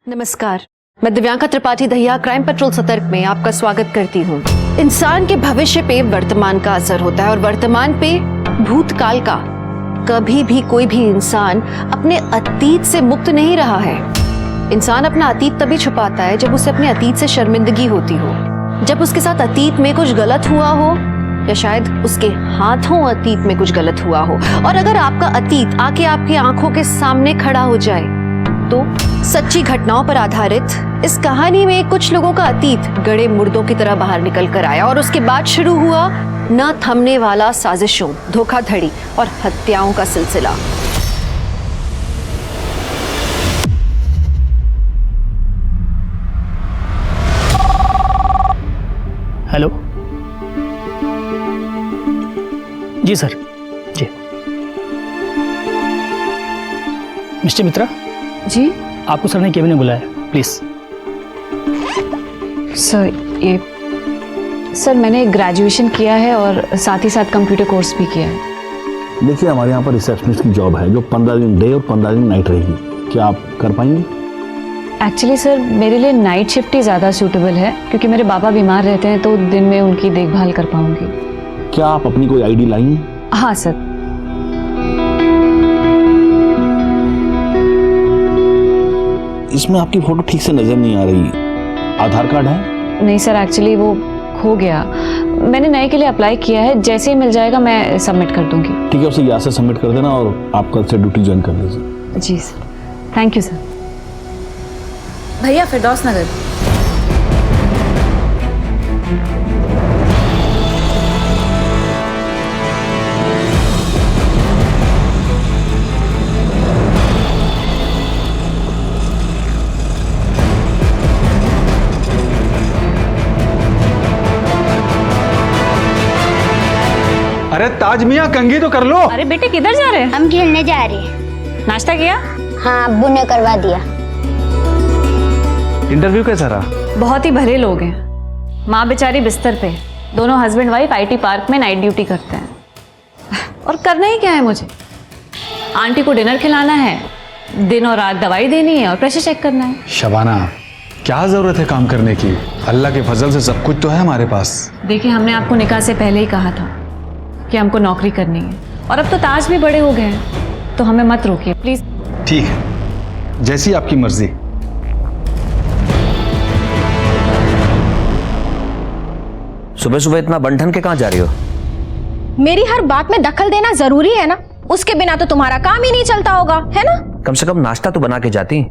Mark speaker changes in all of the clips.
Speaker 1: नमस्कार, मैं Divyanka Tripathi Dahiya crime petrol सतर्क में आपका स्वागत करती हूँ। इंसान के भविष्य पे वर्तमान का असर होता है और वर्तमान पे भूतकाल का। कभी भी कोई भी इंसान अपने अतीत से मुक्त नहीं रहा है। इंसान अपना अतीत तभी छुपाता है जब उसे अपने अतीत से शर्मिंदगी होती हो, जब उसके साथ अतीत में कुछ गलत हुआ हो या शायद उसके हाथों अतीत में कुछ गलत हुआ हो। और अगर आपका अतीत आके आपकी आंखों के सामने खड़ा हो जाए तो सच्ची घटनाओं पर आधारित इस कहानी में कुछ लोगों का अतीत गड़े मुर्दों की तरह बाहर निकल कर आया और उसके बाद शुरू हुआ न थमने वाला साजिशों, धोखाधड़ी और हत्याओं का सिलसिला।
Speaker 2: हेलो जी सर, जी मिस्टर मित्रा
Speaker 1: जी
Speaker 2: आपको सर ने केबिन में बुलाया, प्लीज।
Speaker 3: सर मैंने ग्रेजुएशन किया है और साथ ही साथ कंप्यूटर कोर्स भी किया है।
Speaker 4: देखिए, हमारे यहाँ पर रिसेप्शनिस्ट की जॉब है जो 15 दिन डे और 15 दिन नाइट रहेगी। क्या आप कर पाएंगे?
Speaker 3: एक्चुअली सर मेरे लिए नाइट शिफ्ट ही ज़्यादा सूटेबल है क्योंकि मेरे पापा बीमार रहते हैं तो दिन में उनकी देखभाल कर पाऊंगी।
Speaker 4: क्या आप अपनी कोई आईडी लाई हैं?
Speaker 3: हाँ सर।
Speaker 4: इसमें आपकी फोटो ठीक से नजर नहीं आ रही। आधार कार्ड है?
Speaker 3: नहीं सर, एक्चुअली वो खो गया। मैंने नए के लिए अप्लाई किया है, जैसे ही मिल जाएगा मैं सबमिट कर दूंगी।
Speaker 4: ठीक है, उसे यहाँ से सबमिट कर देना और आप कल से ड्यूटी ज्वाइन कर लीजिए।
Speaker 3: जी सर, थैंक यू सर।
Speaker 5: भैया फिरदौस नगर।
Speaker 6: अरे ताज मियां, कंघी तो कर लो।
Speaker 3: अरे बेटे किधर जा रहे हैं?
Speaker 7: हम खेलने जा रहे हैं।
Speaker 3: नाश्ता किया?
Speaker 7: हाँ, अब्बू ने करवा दिया।
Speaker 6: इंटरव्यू कैसा रहा?
Speaker 3: बहुत ही भले लोग हैं। माँ बेचारी बिस्तर पे, दोनों हस्बैंड वाइफ आईटी पार्क में नाइट ड्यूटी करते हैं। और करना ही क्या है मुझे? आंटी को डिनर खिलाना है, दिन और रात दवाई देनी है और प्रेशर चेक करना है।
Speaker 6: शबाना, क्या जरूरत है काम करने की? अल्लाह के फजल से सब कुछ तो है हमारे पास।
Speaker 3: देखिए, हमने आपको निकाह से पहले ही कहा था कि हमको नौकरी करनी है और अब तो ताज भी बड़े हो गए हैं, तो हमें मत रोकिए प्लीज।
Speaker 6: ठीक है, जैसी आपकी मर्जी।
Speaker 8: सुबह सुबह इतना बंठन के कहाँ जा रही हो?
Speaker 5: मेरी हर बात में दखल देना जरूरी है ना? उसके बिना तो तुम्हारा काम ही नहीं चलता होगा, है ना?
Speaker 8: कम से कम नाश्ता तो बना के जाती।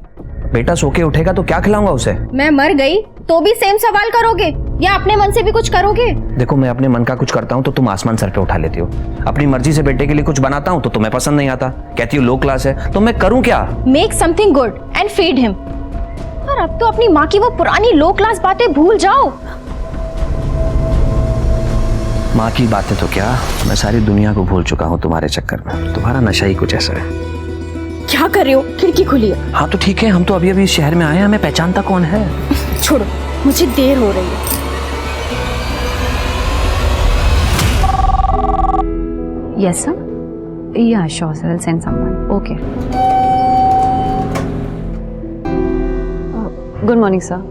Speaker 8: बेटा सो के उठेगा तो क्या खिलाऊंगा उसे?
Speaker 5: मैं मर गई तो भी सेम सवाल करोगे या अपने मन से भी कुछ करोगे?
Speaker 8: देखो, मैं अपने मन का कुछ करता हूँ तो तुम आसमान सर पे उठा लेती हो। अपनी मर्जी से बेटे के लिए कुछ बनाता हूँ तो तुम्हें पसंद नहीं आता, कहती हो लो क्लास है। तो मैं करूँ क्या?
Speaker 5: Make something good and feed him. और अब तो अपनी माँ की वो पुरानी लो क्लास बातें भूल जाओ।
Speaker 8: माँ की बातें तो क्या, मैं सारी दुनिया को भूल चुका हूँ तुम्हारे चक्कर में। तुम्हारा नशा ही कुछ ऐसा है।
Speaker 5: क्या कर रहे हो? खिड़की खुली है।
Speaker 8: हाँ तो ठीक है, हम तो अभी अभी इस शहर में आए हैं, हमें पहचानता कौन है?
Speaker 5: छोड़ो, मुझे देर हो रही है।
Speaker 3: Yes sir. Yeah, sure sir. I'll send someone. Okay. Good morning sir.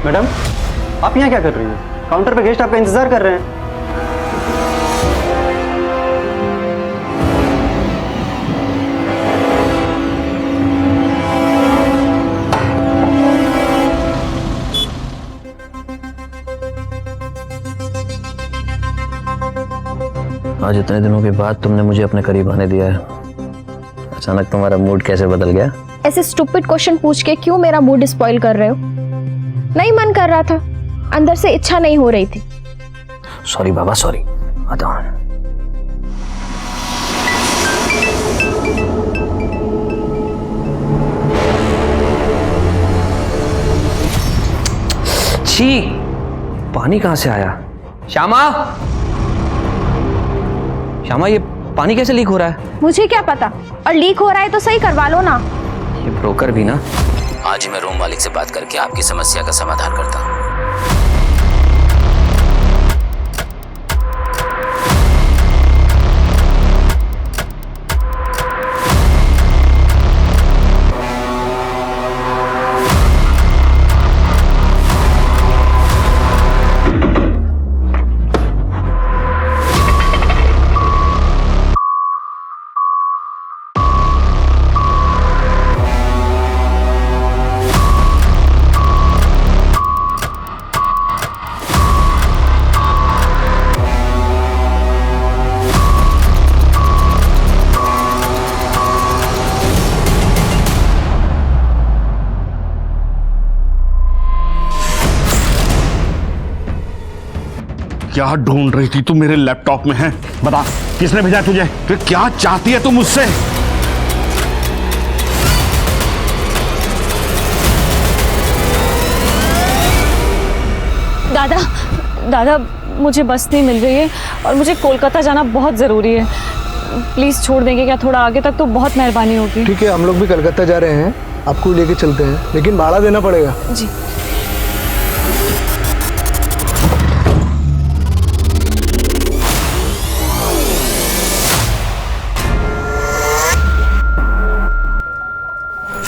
Speaker 9: Madam, आप यहाँ क्या कर रही हैं? काउंटर पे गेस्ट आपका इंतजार कर रहे हैं।
Speaker 8: आज इतने दिनों के बाद तुमने मुझे अपने करीब आने दिया है। अचानक तुम्हारा मूड कैसे बदल गया?
Speaker 5: ऐसे स्टूपिड क्वेश्चन पूछ के क्यों मेरा मूड स्पॉइल कर रहे हो? नहीं मन कर रहा था, अंदर से इच्छा नहीं हो रही थी।
Speaker 8: सॉरी बाबा, सॉरी। आता हूँ। छी, पानी कहां से आया? श्यामा, श्यामा, ये पानी कैसे लीक हो रहा है?
Speaker 5: मुझे क्या पता, और लीक हो रहा है तो सही करवा लो ना।
Speaker 8: ये ब्रोकर भी ना।
Speaker 10: आज ही मैं रूम मालिक से बात करके आपकी समस्या का समाधान करता हूँ।
Speaker 4: क्या ढूंढ रही थी तू मेरे लैपटॉप में? है बता, किसने भेजा तुझे? फिर क्या चाहती है तू मुझसे?
Speaker 3: दादा दादा, मुझे बस नहीं मिल रही है और मुझे कोलकाता जाना बहुत ज़रूरी है। प्लीज़ छोड़ देंगे क्या थोड़ा आगे तक? तो बहुत मेहरबानी होगी।
Speaker 11: ठीक है, हम लोग भी कलकत्ता जा रहे हैं, आपको लेके चलते हैं, लेकिन भाड़ा देना पड़ेगा।
Speaker 3: जी।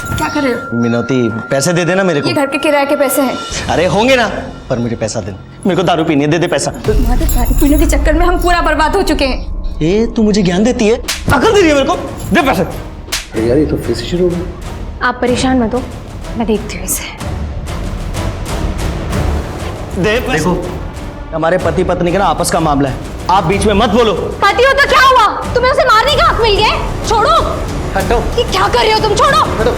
Speaker 12: क्या कर रहे हो?
Speaker 9: मिनोती, पैसे दे देना मेरे को।
Speaker 12: ये घर के किराए के पैसे हैं।
Speaker 9: अरे होंगे ना, पर मुझे पैसा दे। मेरे को दारू पीनी है, दे दे पैसा।
Speaker 12: तुम्हारे दारू पीने के चक्कर में हम पूरा बर्बाद हो चुके हैं।
Speaker 9: ए, तू मुझे ज्ञान देती है, अकल दे रही है मेरे को। दे पैसे।
Speaker 11: यार ये तो फिर से शुरू हो गया।
Speaker 5: आप परेशान मत हो, मैं देखती हूँ इसे।
Speaker 9: दे पैसे। देखो, हमारे पति पत्नी का ना आपस का मामला है, आप बीच में मत बोलो।
Speaker 5: पति हो तो क्या हुआ? तुम्हें उसे मारने का हक मिल गया? छोड़ो।
Speaker 9: हटो।
Speaker 5: ये क्या कर रहे हो तुम? छोड़ो।
Speaker 9: हटो।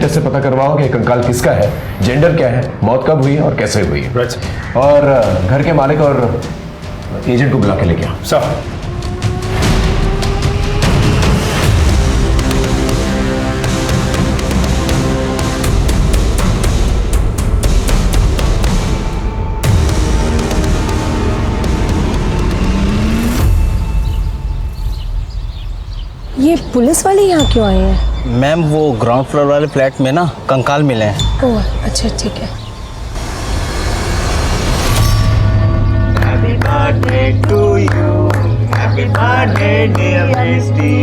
Speaker 6: टेस्ट से पता करवाओ कि कंकाल किसका है, जेंडर क्या है, मौत कब हुई और कैसे हुई है। और घर के मालिक और एजेंट को बुला के लेके आओ। सर।
Speaker 5: ये पुलिस वाले यहाँ क्यों आए हैं?
Speaker 9: मैम, वो ग्राउंड फ्लोर वाले फ्लैट में ना कंकाल मिले हैं।
Speaker 5: ओह अच्छा, ठीक है।
Speaker 13: Happy birthday to you. Happy birthday dear Misty.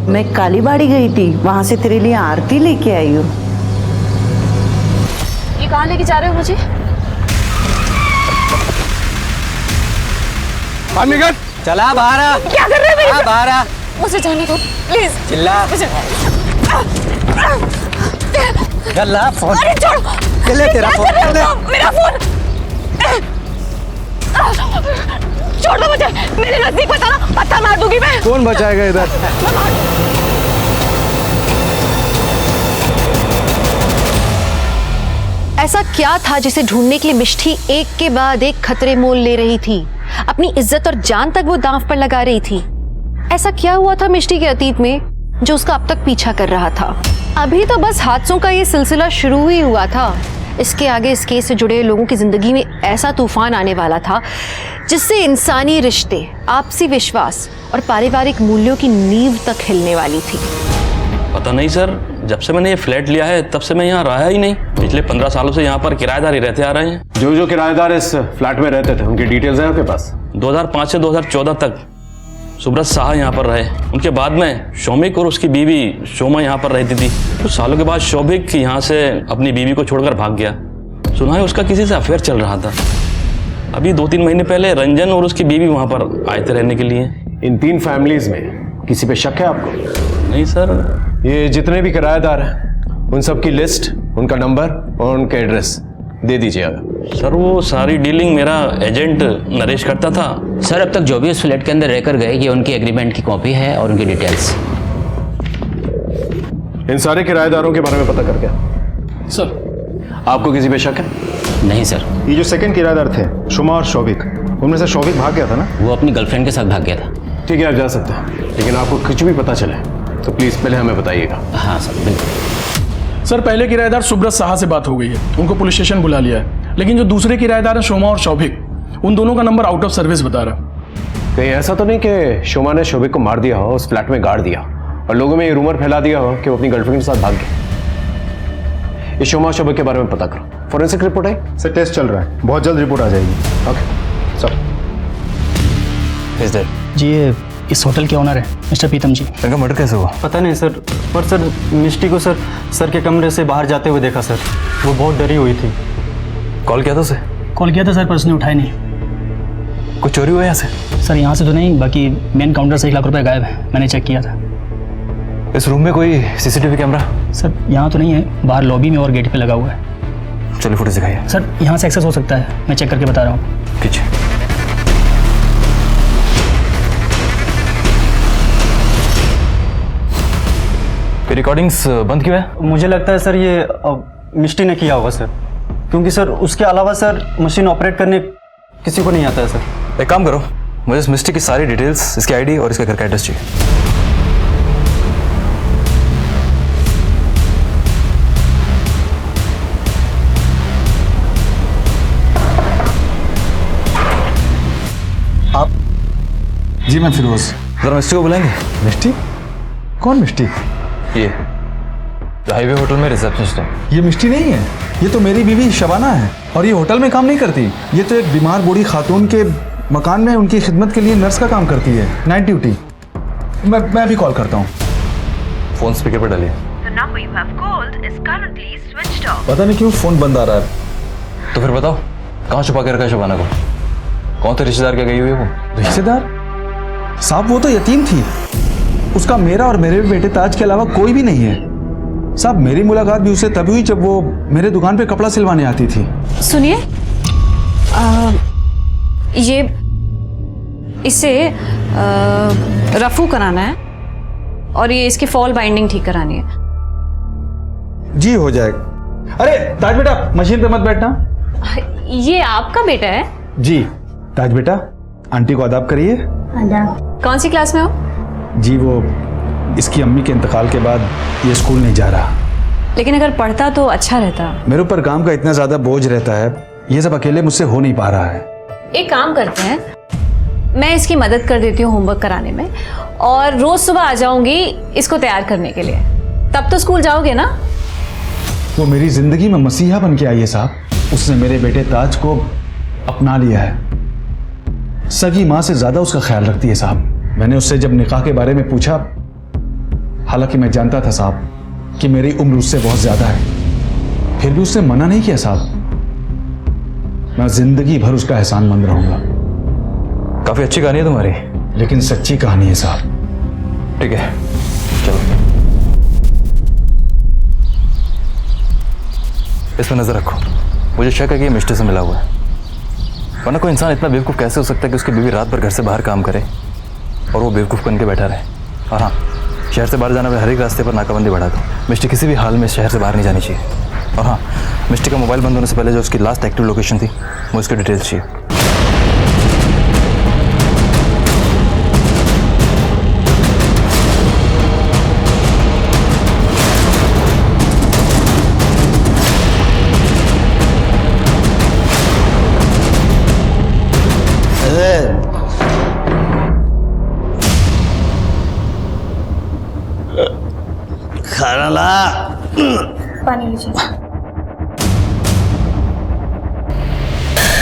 Speaker 14: मैं कालीबाड़ी गई थी, वहां से तेरे लिए आरती लेके आई हूँ।
Speaker 3: ये कहाँ लेके जा रहे हो मुझे?
Speaker 9: चला बाहर आ।
Speaker 3: क्या कर रहे हो मेरे?
Speaker 9: बाहर आ।
Speaker 3: मुझे जाने दो प्लीज।
Speaker 9: चिल्ला। गल्ला फोन।
Speaker 3: अरे छोड़।
Speaker 9: ले तेरा फोन।
Speaker 3: मेरा फोन। छोड़ दो मुझे, मेरे नजदीक मत आना, पत्थर मार दूंगी मैं।
Speaker 11: कौन बचाएगा इधर?
Speaker 1: ऐसा क्या था जिसे ढूंढने के लिए मिष्टी एक के बाद एक खतरे मोल ले रही थी? अपनी इज्जत और जान तक वो दांव पर लगा रही थी। ऐसा क्या हुआ था मिष्टी के अतीत में जो उसका अब तक पीछा कर रहा था? अभी तो बस हादसों का ये सिलसिला शुरू ही हुआ था। इसके आगे इस केस से जुड़े लोगों की जिंदगी में ऐसा तूफान आने वाला था जिससे इंसानी रिश्ते, आपसी विश्वास और पारिवारिक मूल्यों की नींव तक हिलने वाली थी।
Speaker 15: पता नहीं सर, जब से मैंने ये फ्लैट लिया है तब से मैं यहाँ रहा ही नहीं। पिछले 15 सालों से यहाँ पर किराएदार ही रहते आ रहे हैं।
Speaker 6: जो जो किराएदार इस फ्लैट में रहते थे उनकी डिटेल्स हैं आपके पास?
Speaker 15: 2005 से 2014 तक सुब्रत शाह यहाँ पर रहे। उनके बाद में शौमिक और उसकी बीवी शोमा यहाँ पर रहती थी। कुछ सालों के बाद शौमिक यहाँ से अपनी बीवी को छोड़कर भाग गया। सुना है उसका किसी से अफेयर चल रहा था। अभी 2-3 महीने पहले रंजन और उसकी बीवी वहाँ पर आए थे रहने के लिए।
Speaker 6: इन 3 फैमिलीज में किसी पे शक है आपको?
Speaker 15: नहीं सर।
Speaker 6: ये जितने भी किराएदार हैं उन सब की लिस्ट, उनका नंबर और उनका एड्रेस दे दीजिए।
Speaker 15: सर वो सारी डीलिंग मेरा एजेंट नरेश करता था।
Speaker 10: सर अब तक जो भी उस फ्लैट के अंदर रहकर गए ये उनकी एग्रीमेंट की कॉपी है और उनकी डिटेल्स।
Speaker 6: इन सारे किराएदारों के बारे में पता करके
Speaker 2: सर
Speaker 6: आपको किसी पे शक है?
Speaker 10: नहीं सर।
Speaker 16: ये जो सेकंड किराएदार थे शुमा और शौविक, उनमें से शौविक भाग गया था ना?
Speaker 10: वो अपनी गर्लफ्रेंड के साथ भाग गया था।
Speaker 6: ठीक है आप जा सकते हैं, लेकिन आपको कुछ भी पता चले तो प्लीज पहले हमें बताइएगा।
Speaker 10: हाँ सर बिल्कुल।
Speaker 2: सर पहले किराएदार सुब्रत साहा से बात हो गई है, उनको पुलिस स्टेशन बुला लिया है, लेकिन जो दूसरे किराएदार हैं शोमा और शौभिक, उन दोनों का नंबर आउट ऑफ सर्विस बता रहा।
Speaker 6: कहीं ऐसा तो नहीं कि शोमा ने शौविक को मार दिया हो, उस फ्लैट में गाड़ दिया और लोगों में ये रूमर फैला दिया हो कि वो अपनी गर्लफ्रेंड के साथ भाग गया? इस शोमा और शौविक के बारे में पता करो। फॉरेंसिक रिपोर्ट आई?
Speaker 16: सर टेस्ट चल रहा है, बहुत जल्द रिपोर्ट आ जाएगी।
Speaker 6: Okay sir.
Speaker 2: जी ये इस होटल के ऑनर है मिस्टर प्रीतम जी।
Speaker 6: इनका मर्डर कैसे हुआ?
Speaker 9: पता नहीं सर, पर सर मिष्टी को सर के कमरे से बाहर जाते हुए देखा सर। वो बहुत डरी हुई थी।
Speaker 6: कॉल किया था उसे?
Speaker 2: कॉल किया था सर पर उसने उठाया नहीं।
Speaker 6: कुछ चोरी हुआ यहाँ से?
Speaker 2: सर यहाँ से तो नहीं, बाकी मेन काउंटर से 1 लाख रुपए गायब है, मैंने चेक किया था।
Speaker 6: इस रूम में कोई सीसीटीवी कैमरा?
Speaker 2: सर यहाँ तो नहीं है, बाहर लॉबी में और गेट पे लगा हुआ है।
Speaker 6: चलिए फुटेज दिखाइए।
Speaker 2: सर यहाँ से एक्सेस हो सकता है, मैं चेक करके बता रहा हूँ।
Speaker 6: कीजिए। रिकॉर्डिंग्स बंद क्यों है?
Speaker 9: मुझे लगता है सर ये मिष्टी ने किया होगा सर, क्योंकि सर उसके अलावा सर मशीन ऑपरेट करने किसी को नहीं आता है सर।
Speaker 6: एक काम करो, मुझे इस मिष्टी की सारी डिटेल्स, इसकी आईडी और इसके घर का एड्रेस चाहिए।
Speaker 16: आप? जी मैं फिरोज।
Speaker 6: जरा मिष्टी को बुलाएंगे।
Speaker 16: मिष्टी? कौन मिष्टी?
Speaker 6: ये जो हाईवे होटल में रिसेप्शनिस्ट है।
Speaker 16: ये मिष्टी नहीं है, ये तो मेरी बीवी शबाना है और ये होटल में काम नहीं करती। ये तो एक बीमार बूढ़ी खातून के मकान में उनकी खिदमत के लिए नर्स का काम करती है, नाइट ड्यूटी। मैं भी कॉल करता हूँ।
Speaker 6: फोन स्पीकर पर डालिए।
Speaker 16: पता नहीं क्यों फोन बंद आ रहा है।
Speaker 6: तो फिर बताओ कहाँ छुपा के रखा है शबाना को? कौन थे रिश्तेदार क्या गई हुई है वो?
Speaker 16: रिश्तेदार? साहब वो तो यतीम थी, उसका मेरा और मेरे बेटे ताज के अलावा कोई भी नहीं है। साहब मेरी मुलाकात भी उससे तभी हुई जब वो मेरे दुकान पे कपड़ा सिलवाने आती थी।
Speaker 3: सुनिए, ये इसे रफू कराना है और ये इसकी फॉल बाइंडिंग ठीक करानी है।
Speaker 16: जी हो जाएगा। अरे ताज बेटा मशीन पे मत बैठना।
Speaker 3: ये आपका बेटा है?
Speaker 16: जी ताज बेटा, आंटी को आदाब करिए।
Speaker 3: कौन सी क्लास में हो?
Speaker 16: जी वो इसकी अम्मी के इंतकाल के बाद ये स्कूल नहीं जा रहा।
Speaker 3: लेकिन अगर पढ़ता तो अच्छा रहता।
Speaker 16: मेरे ऊपर काम का इतना ज्यादा बोझ रहता है, ये सब अकेले मुझसे हो नहीं पा रहा है।
Speaker 3: एक काम करते हैं, मैं इसकी मदद कर देती हूँ होमवर्क कराने में और रोज सुबह आ जाऊंगी इसको तैयार करने के लिए। तब तो स्कूल जाओगे ना?
Speaker 16: वो मेरी जिंदगी में मसीहा बन के आई है साहब। उसने मेरे बेटे ताज को अपना लिया है, सगी माँ से ज्यादा उसका ख्याल रखती है साहब। मैंने उससे जब निकाह के बारे में पूछा, हालांकि मैं जानता था साहब कि मेरी उम्र उससे बहुत ज्यादा है, फिर भी उसने मना नहीं किया साहब। मैं जिंदगी भर उसका एहसानमंद रहूंगा।
Speaker 6: काफी अच्छी कहानी है तुम्हारी।
Speaker 16: लेकिन सच्ची कहानी है साहब।
Speaker 6: ठीक है चलो, इस पर नजर रखो। मुझे शक है कि ये मिष्टी से मिला हुआ है, वरना कोई इंसान इतना बेवकूफ़ कैसे हो सकता है कि उसकी बीवी रात भर घर से बाहर काम करे और वो बेवकूफ़ बन के बैठा रहे। और हाँ, शहर से बाहर जाने वाले हर एक रास्ते पर नाकाबंदी बढ़ा दो। मिष्टी किसी भी हाल में शहर से बाहर नहीं जानी चाहिए। और हाँ, मिष्टी का मोबाइल बंद होने से पहले जो उसकी लास्ट एक्टिव लोकेशन थी, मुझे उसकी डिटेल्स चाहिए।
Speaker 9: खाना ला।
Speaker 12: पानी लीजिए।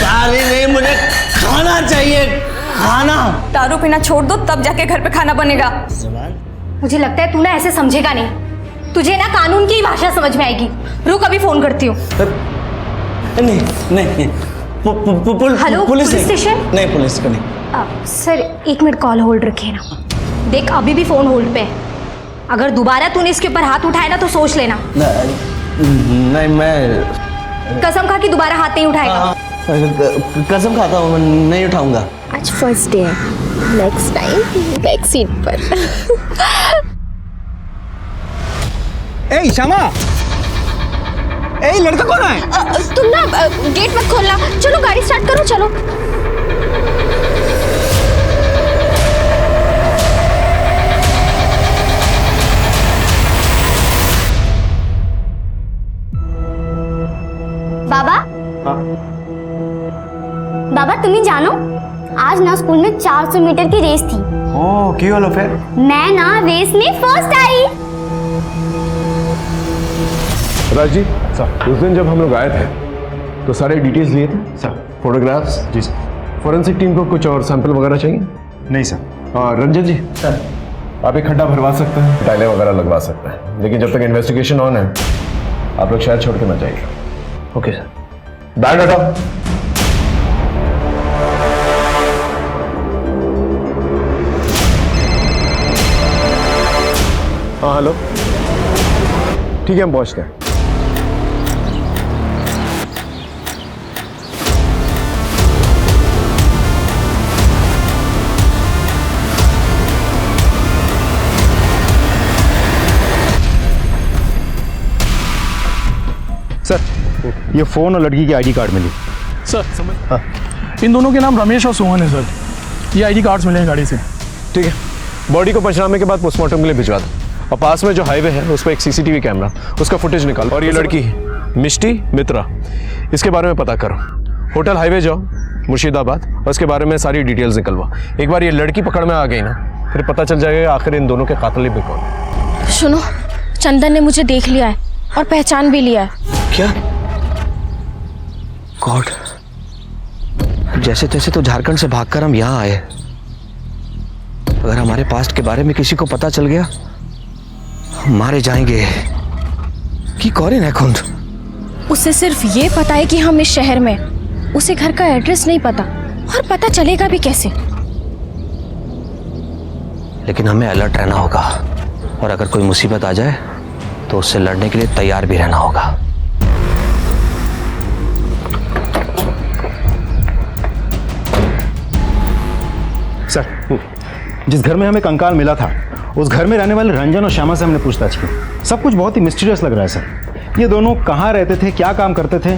Speaker 9: पानी नहीं, मुझे खाना चाहिए, खाना।
Speaker 12: दारू पीना छोड़ दो तब जाके घर पे खाना बनेगा। मुझे लगता है तू ना ऐसे समझेगा नहीं, तुझे ना कानून की भाषा समझ में आएगी। रुक अभी फोन करती हूँ।
Speaker 9: नहीं नहीं,
Speaker 12: हेलो पुलिस स्टेशन?
Speaker 9: नहीं पुलिस को नहीं।
Speaker 12: सर 1 मिनट कॉल होल्ड रखिए ना। देख अभी भी फोन होल्ड पे है, अगर दोबारा तूने इसके ऊपर हाथ उठाया ना तो सोच लेना।
Speaker 9: नहीं
Speaker 12: कसम खा कि दोबारा हाथ नहीं उठाएगा।
Speaker 8: कसम खाता हूँ, मैं नहीं उठाऊंगा।
Speaker 5: आज फर्स्ट डे है, नेक्स्ट टाइम बैक सीट पर।
Speaker 9: ए श्यामा, ए लड़का कौन है?
Speaker 5: तुम ना गेट मत खोलना, चलो गाड़ी स्टार्ट करो, चलो।
Speaker 7: बाबा बाबा तुम्हें जानो, आज ना स्कूल में 400 मीटर की रेस थी।
Speaker 9: ओ क्यों लो फिर?
Speaker 7: मैं ना रेस में फर्स्ट आई।
Speaker 17: राज जी सर, उस दिन जब हम लोग आए थे तो सारे डिटेल्स लिए थे सर, फोटोग्राफ्स। जी सर। फॉरेंसिक टीम को कुछ और सैंपल वगैरह चाहिए?
Speaker 9: नहीं सर।
Speaker 17: और रंजन जी सर, आप एक खड्डा भरवा सकते हैं, टाइलें वगैरह लगवा सकते हैं, लेकिन जब तक इन्वेस्टिगेशन ऑन है आप लोग शहर छोड़ के मत जाइए।
Speaker 8: Okay sir.
Speaker 17: बैग हटाओ। हाँ हेलो, ठीक है हम पहुंचते हैं।
Speaker 9: सर ये फोन और लड़की की आईडी कार्ड मिली।
Speaker 2: सर समझ, हाँ। इन दोनों के नाम रमेश और सोहन है सर। ये आईडी कार्ड्स मिले हैं गाड़ी से।
Speaker 17: ठीक है, बॉडी को पंचनामे के बाद पोस्टमार्टम के लिए भिजवा दो, और पास में जो हाईवे है उस पर एक सीसीटीवी कैमरा, उसका फुटेज निकालो। और ये लड़की मिष्टी मित्रा, इसके बारे में पता करो। होटल हाईवे जाओ मुर्शिदाबाद, और उसके बारे में सारी डिटेल्स निकलवा। एक बार ये लड़की पकड़ में आ गई ना, फिर पता चल जाएगा आखिर इन दोनों के कातिल भी कौन।
Speaker 5: सुनो, चंदन ने मुझे देख लिया है और पहचान भी लिया है।
Speaker 8: क्या? गॉड, जैसे तैसे तो झारखंड से भागकर हम यहाँ आए। अगर हमारे पास्ट के बारे में किसी को पता चल गया, हम मारे जाएंगे। कि कौन है खुंद?
Speaker 5: उसे सिर्फ ये पता है कि हम इस शहर में, उसे घर का एड्रेस नहीं पता, और पता चलेगा भी कैसे।
Speaker 8: लेकिन हमें अलर्ट रहना होगा, और अगर कोई मुसीबत आ जाए तो उससे लड़ने के लिए तैयार भी रहना होगा।
Speaker 9: सर, जिस घर में हमें कंकाल मिला था, उस घर में रहने वाले रंजन और श्यामा से हमने पूछताछ की। सब कुछ बहुत ही मिस्टीरियस लग रहा है सर। ये दोनों कहाँ रहते थे, क्या काम करते थे,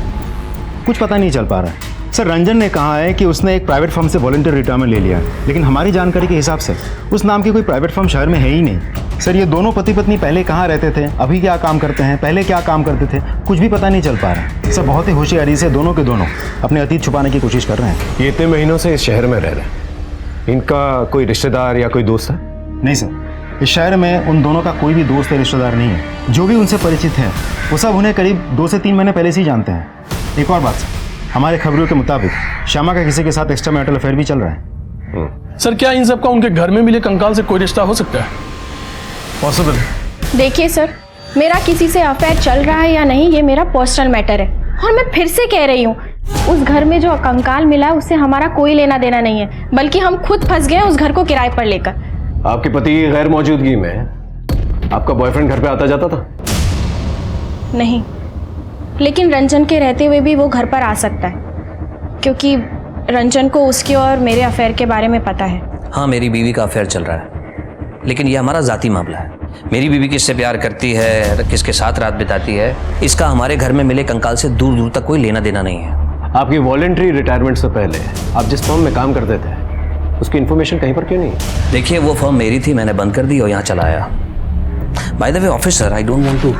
Speaker 9: कुछ पता नहीं चल पा रहा है। सर रंजन ने कहा है कि उसने एक प्राइवेट फर्म से वॉलंटियर रिटायरमेंट ले लिया है, लेकिन हमारी जानकारी के हिसाब से उस नाम की कोई प्राइवेट फर्म शहर में है ही नहीं। सर ये दोनों पति पत्नी पहले कहाँ रहते थे, अभी क्या काम करते हैं, पहले क्या काम करते थे, कुछ भी पता नहीं चल पा रहा है। सर बहुत ही होशियारी से दोनों के दोनों अपने अतीत छुपाने की कोशिश कर रहे हैं।
Speaker 17: ये इतने महीनों से इस शहर में रह रहे हैं, इनका कोई रिश्तेदार या कोई दोस्त है?
Speaker 9: नहीं सर, इस शहर में उन दोनों का कोई भी दोस्त या रिश्तेदार नहीं है। जो भी उनसे परिचित है वो सब उन्हें करीब 2 से 3 महीने पहले से ही जानते हैं। एक और बात सर, हमारे खबरों के मुताबिक श्यामा का किसी के साथ एक्स्ट्रा मैरिटल अफेयर भी चल रहा है।
Speaker 2: सर क्या इन सबका उनके घर में मिले कंकाल से कोई रिश्ता हो सकता है? पॉसिबल?
Speaker 5: देखिए सर, मेरा किसी से अफेयर चल रहा है या नहीं ये मेरा पर्सनल मैटर है, और मैं फिर से कह रही हूँ, उस घर में जो कंकाल मिला है उससे हमारा कोई लेना देना नहीं है, बल्कि हम खुद फंस गए उस घर को किराए पर लेकर।
Speaker 17: आपके पति की गैर मौजूदगी में आपका बॉयफ्रेंड घर पे आता जाता था?
Speaker 5: नहीं, लेकिन रंजन के रहते हुए भी वो घर पर आ सकता है, क्योंकि रंजन को उसके और मेरे अफेयर के बारे में पता है।
Speaker 8: हाँ, मेरी बीवी का अफेयर चल रहा है, लेकिन यह हमारा जाती मामला है। मेरी बीवी किससे प्यार करती है, किसके साथ रात बिताती है, इसका हमारे घर में मिले कंकाल से दूर दूर तक कोई लेना देना नहीं है।
Speaker 17: आपकी वॉलंटरी रिटायरमेंट से पहले आप जिस फर्म में काम करते थे उसकी इन्फॉर्मेशन कहीं पर क्यों नहीं?
Speaker 8: देखिए, वो फर्म मेरी थी, मैंने बंद कर दी और यहाँ चला आया। By the way officer, I don't want to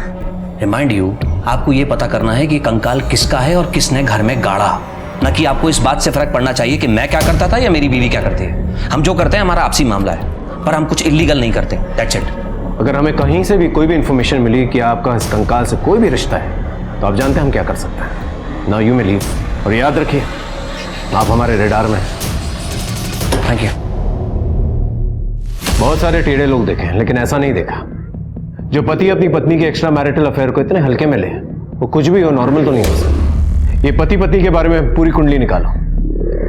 Speaker 8: remind you, आपको ये पता करना है कि कंकाल किसका है और किसने घर में गाड़ा, ना कि आपको इस बात से फर्क पड़ना चाहिए कि मैं क्या करता था या मेरी बीवी क्या करती है। हम जो करते हैं हमारा आपसी मामला है, पर हम कुछ इलीगल नहीं करते, दैट्स इट।
Speaker 17: अगर हमें कहीं से भी कोई भी इन्फॉर्मेशन मिली कि आपका इस कंकाल से कोई भी रिश्ता है, तो आप जानते हैं हम क्या कर सकते हैं। नाउ यू मे लीव, और याद रखिए आप हमारे रेडार में।
Speaker 8: Thank you.
Speaker 17: बहुत सारे टेढ़े लोग देखे हैं, लेकिन ऐसा नहीं देखा जो पति अपनी पत्नी के एक्स्ट्रा मैरिटल अफेयर को इतने हल्के में ले। वो कुछ भी हो, नॉर्मल तो नहीं हो सकता। ये पति पत्नी के बारे में पूरी कुंडली निकालो,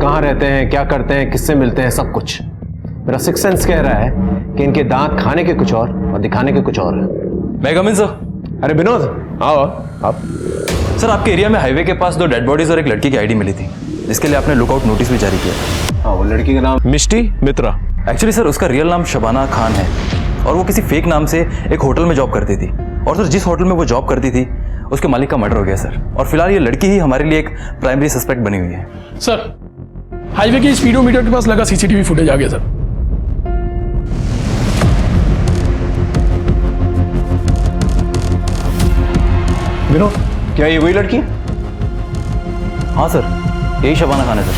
Speaker 17: कहाँ रहते हैं, क्या करते हैं, किससे मिलते हैं, सब कुछ। मेरा सिक्स सेंस कह रहा है कि इनके दांत खाने के कुछ और दिखाने के कुछ और है।
Speaker 6: मैं कम इन सर?
Speaker 17: अरे विनोद आओ आप।
Speaker 6: सर आपके एरिया में हाईवे के पास 2 डेड बॉडीज और एक लड़की की आईडी मिली थी, जिसके लिए आपने लुकआउट नोटिस भी जारी किया।
Speaker 17: हाँ, वो लड़की का नाम मिष्टी मित्रा।
Speaker 6: एक्चुअली सर उसका रियल नाम शबाना खान है और वो किसी फेक नाम से एक होटल में जॉब करती थी। और सर जिस होटल में वो जॉब करती थी उसके मालिक का मर्डर हो गया सर, और फिलहाल ये लड़की ही हमारे लिए एक प्राइमरी सस्पेक्ट बनी हुई है।
Speaker 2: सर हाईवे के स्पीडोमीटर के पास लगा सीसीटीवी फुटेज आ गया सर।
Speaker 17: विनोद, क्या ये वही लड़की?
Speaker 6: हाँ सर, यही शबाना खान है सर।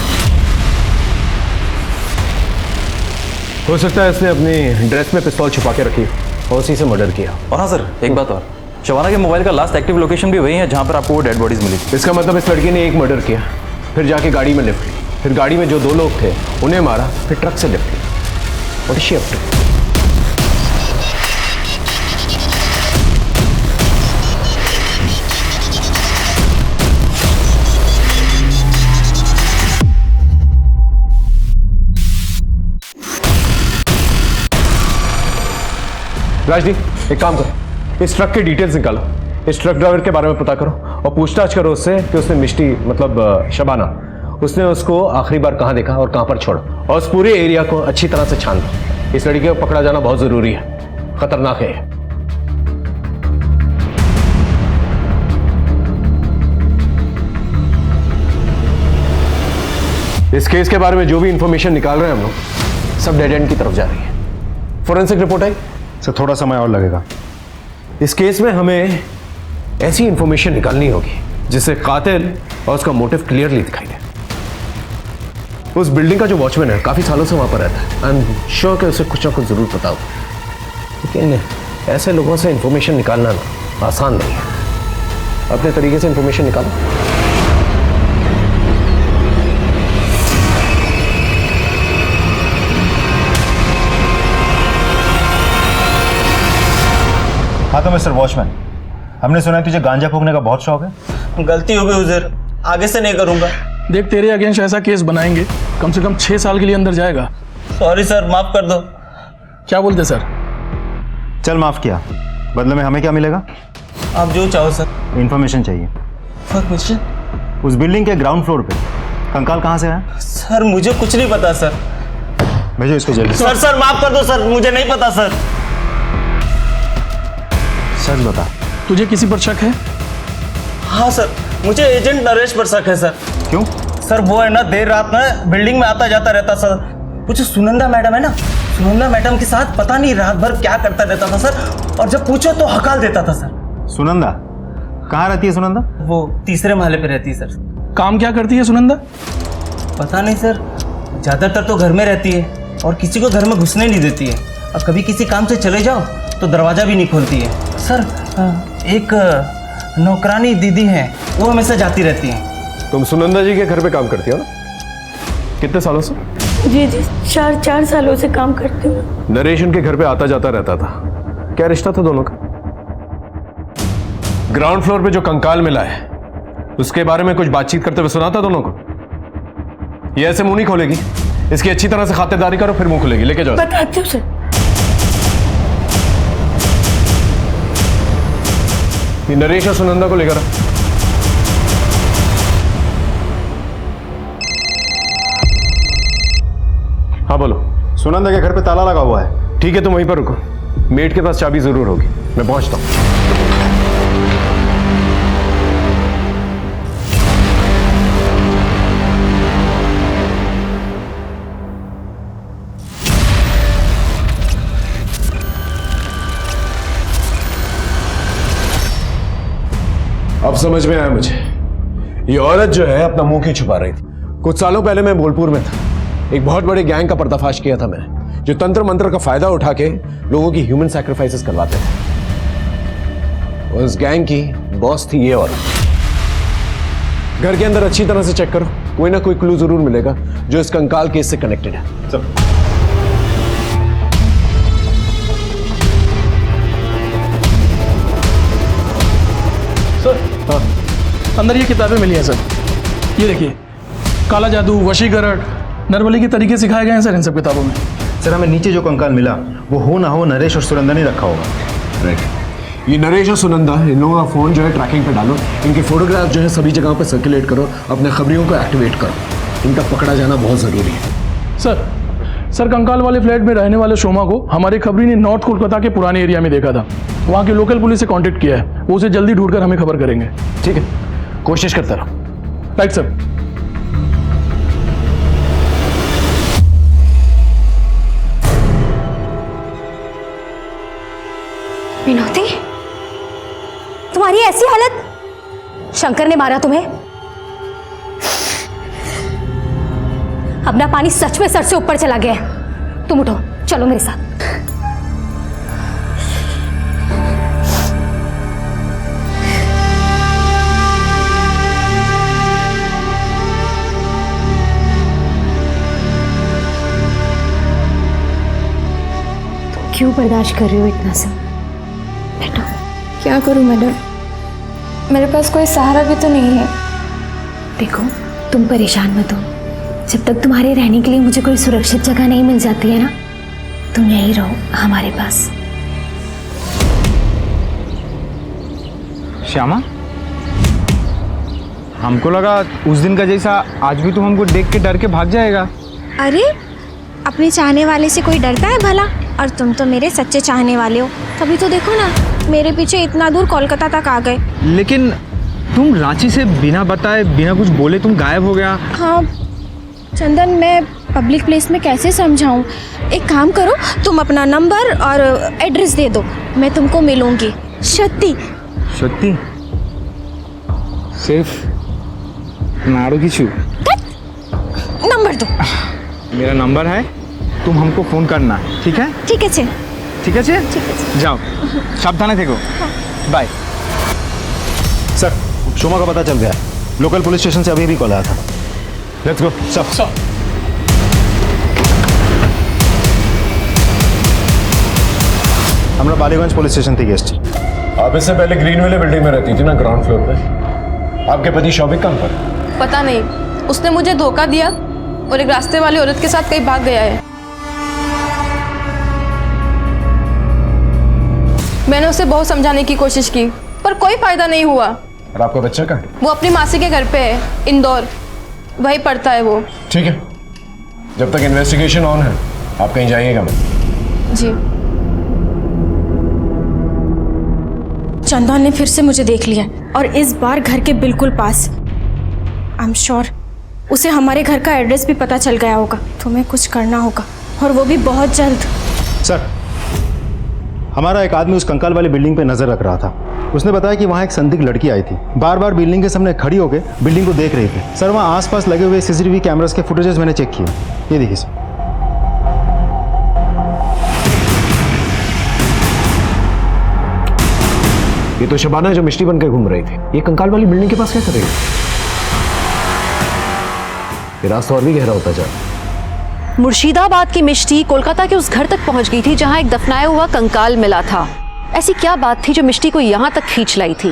Speaker 17: हो सकता है इसने अपनी ड्रेस में पिस्तौल छुपा के रखी और उसी से मर्डर किया।
Speaker 6: और हाँ सर, एक बात और, शबाना के मोबाइल का लास्ट एक्टिव लोकेशन भी वही है जहाँ पर आपको वो डेड बॉडीज मिली थी।
Speaker 17: इसका मतलब इस लड़की ने एक मर्डर किया, फिर जाके गाड़ी में लिफ्ट ली, फिर गाड़ी में जो 2 लोग थे उन्हें मारा, फिर ट्रक से लिफ्ट ली। What is she up to? Rajdeep, एक काम करो, इस ट्रक के डिटेल्स निकालो, इस ट्रक ड्राइवर के बारे में पता करो और पूछताछ करो उससे कि उसने मिष्टी मतलब शबाना, उसने उसको आखिरी बार कहाँ देखा और कहाँ पर छोड़ा, और उस पूरे एरिया को अच्छी तरह से छान दो। इस लड़की को पकड़ा जाना बहुत जरूरी है, खतरनाक है। इस केस के बारे में जो भी इंफॉर्मेशन निकाल रहे हैं हम लोग, सब डेड एंड की तरफ जा रही है। फोरेंसिक रिपोर्ट आई
Speaker 9: सर, थोड़ा समय और लगेगा।
Speaker 17: इस केस में हमें ऐसी इंफॉर्मेशन निकालनी होगी जिससे कातिल और उसका मोटिव क्लियरली दिखाई दे। उस बिल्डिंग का जो वॉचमैन है काफी सालों से वहां पर रहता है। आई एम श्योर कि उसे कुछ ना कुछ जरूर पता होगा, लेकिन ऐसे लोगों से इंफॉर्मेशन निकालना आसान नहीं है। अपने तरीके से इंफॉर्मेशन निकालो।
Speaker 9: हाँ तो मिस्टर वॉचमैन, हमने सुना है तुझे गांजा फूकने का बहुत शौक है।
Speaker 13: गलती हो गई हुजूर, आगे से नहीं करूंगा।
Speaker 2: देख तेरे अगेंस्ट ऐसा केस बनाएंगे कम से कम 6 साल के लिए अंदर जाएगा।
Speaker 13: सॉरी सर, माफ कर दो।
Speaker 2: क्या बोलते सर?
Speaker 9: चल माफ किया, बदले में हमें क्या मिलेगा?
Speaker 13: आप जो चाहो सर।
Speaker 9: इंफॉर्मेशन चाहिए।
Speaker 13: परमिशन?
Speaker 9: उस बिल्डिंग के ग्राउंड फ्लोर पे कंकाल कहाँ से आया?
Speaker 13: सर मुझे कुछ नहीं पता सर।
Speaker 9: भेजो इसको जल्दी।
Speaker 13: सर माफ कर दो सर, मुझे नहीं पता सर।
Speaker 9: सच बता,
Speaker 2: तुझे किसी पर शक है?
Speaker 13: हाँ सर, मुझे एजेंट नरेश पर शक है सर।
Speaker 9: क्यों?
Speaker 13: सर वो है ना, देर रात में बिल्डिंग में आता जाता रहता सर। वो जो सुनंदा मैडम है ना, सुनंदा मैडम के साथ पता नहीं रात भर क्या करता रहता था सर, और जब पूछो तो हकाल देता था सर।
Speaker 9: सुनंदा कहाँ रहती है? सुनंदा
Speaker 13: वो 3रे महले पे रहती है सर।
Speaker 2: काम क्या करती है सुनंदा?
Speaker 13: पता नहीं सर, ज्यादातर तो घर में रहती है और किसी को घर में घुसने नहीं देती है, और कभी किसी काम से चले जाओ तो दरवाजा भी नहीं खोलती है सर। एक नौकरानी दीदी है, वो हमेशा जाती रहती है।
Speaker 17: तुम सुनंदा जी के घर पे काम करती हो ना? कितने सालों से?
Speaker 18: जी 4 सालों से काम करती हूँ।
Speaker 17: नरेश उनके घर पे आता जाता रहता था, क्या रिश्ता था दोनों का? ग्राउंड फ्लोर पे जो कंकाल मिला है उसके बारे में कुछ बातचीत करते हुए सुना था दोनों को? ये ऐसे मुंह नहीं खोलेगी, इसकी अच्छी तरह से खातिरदारी करो फिर मुंह खुलेगी। लेके जाओ।
Speaker 18: बताती हूँ सर।
Speaker 17: ये नरेश और सुनंदा को लेकर हाँ बोलो।
Speaker 9: सुनंदा के घर पे ताला लगा हुआ है।
Speaker 17: ठीक है तुम वहीं पर रुको, मेट के पास चाबी जरूर होगी, मैं पहुंचता हूं। अब समझ में आया मुझे, ये औरत जो है अपना मुंह क्यों छुपा रही थी। कुछ सालों पहले मैं बोलपुर में था, एक बहुत बड़े गैंग का पर्दाफाश किया था मैंने, जो तंत्र मंत्र का फायदा उठा के लोगों की ह्यूमन सैक्रिफाइसेस करवाते थे। उस गैंग की बॉस थी ये औरत। घर के अंदर अच्छी तरह से चेक करो, कोई ना कोई क्लू जरूर मिलेगा जो इस कंकाल केस से कनेक्टेड है। सब
Speaker 2: हाँ। अंदर ये किताबें मिली हैं सर, ये देखिए, काला जादू, वशीकरण, नरबली के तरीके सिखाए गए हैं सर इन सब किताबों में।
Speaker 9: सर हमें नीचे जो कंकाल मिला वो हो ना हो नरेश और सुनंदा ने रखा होगा।
Speaker 17: राइट। ये नरेश और सुनंदा, इन लोगों का फोन जो है ट्रैकिंग पे डालो, इनके फोटोग्राफ जो है सभी जगह पे सर्कुलेट करो, अपने खबरियों को एक्टिवेट करो। इनका पकड़ा जाना बहुत जरूरी है।
Speaker 2: सर कंकाल वाले फ्लैट में रहने वाले शोमा को हमारे खबरी ने नॉर्थ कोलकाता के पुराने एरिया में देखा था। वहाँ की लोकल पुलिस से कांटेक्ट किया है, वो उसे जल्दी ढूंढकर हमें खबर करेंगे।
Speaker 17: ठीक है, कोशिश करता रहो।
Speaker 2: Right sir.
Speaker 12: विनोदी, तुम्हारी ऐसी हालत, शंकर ने मारा तुम्हें? अपना पानी सच में सर से ऊपर चला गया है। तुम उठो, चलो मेरे साथ। तुम क्यों बर्दाश्त कर रही हो इतना सब? बैठो।
Speaker 5: क्या करूं मैडम, मेरे पास कोई सहारा भी तो नहीं है।
Speaker 12: देखो, तुम परेशान मत हो। जब तक तुम्हारे रहने के लिए मुझे कोई सुरक्षित जगह नहीं मिल जाती है ना, तुम यहीं रहो हमारे पास।
Speaker 9: श्यामा, हमको लगा उस दिन का जैसा आज भी तुम हमको देख के डर के भाग जाएगा।
Speaker 5: अरे, अपने चाहने वाले से कोई डरता है भला? और तुम तो मेरे सच्चे चाहने वाले हो। तभी तो देखो ना, मेरे पीछे इतना दूर कोलकाता तक आ गए।
Speaker 9: लेकिन तुम रांची से बिना बताए, बिना कुछ बोले तुम गायब हो गया।
Speaker 5: हाँ चंदन, मैं पब्लिक प्लेस में कैसे समझाऊं? एक काम करो, तुम अपना नंबर और एड्रेस दे दो, मैं तुमको मिलूंगी। सत्ती
Speaker 9: सत्ती सिर्फ नाड़ू की छू।
Speaker 5: नंबर दो।
Speaker 9: मेरा नंबर है, तुम हमको फोन करना, ठीक है?
Speaker 5: ठीक है छे।
Speaker 9: ठीक है छे? जाओ, सावधान देखो। बाय। सर, शोमा का पता चल गया है। लोकल पुलिस स्टेशन से अभी भी कॉल आया था। Let's go. सब हमरा बालीगंज पुलिस स्टेशन थी गेस्ट।
Speaker 17: आप इससे पहले ग्रीन वेले बिल्डिंग में रहती थी ना, ग्राउंड फ्लोर पे। आपके पति शौबिक कहाँ पर?
Speaker 5: पता नहीं, उसने मुझे धोखा दिया और एक रास्ते वाली औरत के साथ कहीं भाग गया है। मैंने उसे बहुत समझाने की कोशिश की, पर कोई फायदा नहीं हुआ।
Speaker 17: और आपका बच्चा कहाँ है?
Speaker 5: वो अपनी मासी के घर पे है, इंदौर, वहीं पढ़ता है वो।
Speaker 17: ठीक है, जब तक इन्वेस्टिगेशन ऑन है आप कहीं जाइएगा मत।
Speaker 5: जी। चंदन ने फिर से मुझे देख लिया, और इस बार घर के बिल्कुल पास। आई एम श्योर उसे हमारे घर का एड्रेस भी पता चल गया होगा। तुम्हें कुछ करना होगा, और वो भी बहुत जल्द।
Speaker 9: सर, हमारा एक आदमी उस कंकाल वाली बिल्डिंग पे नजर रख रहा था। उसने बताया कि वहाँ एक संदिग्ध लड़की आई थी, बार बार बिल्डिंग के सामने खड़ी होकर बिल्डिंग को देख रही थी। सर, वहाँ आसपास लगे हुए सीसीटीवी कैमरास के फुटेजेस मैंने चेक किए। ये देखिए सर।
Speaker 17: ये तो शबाना है जो मिष्टी बनकर घूम रही थी। ये कंकाल वाली बिल्डिंग के पास क्या करेगी? ये रास्ता और भी गहरा होता जा रहा है।
Speaker 1: मुर्शिदाबाद की मिष्टी कोलकाता के उस घर तक पहुंच गई थी जहां एक दफनाया हुआ कंकाल मिला था। ऐसी क्या बात थी जो मिष्टी को यहां तक खींच लाई थी?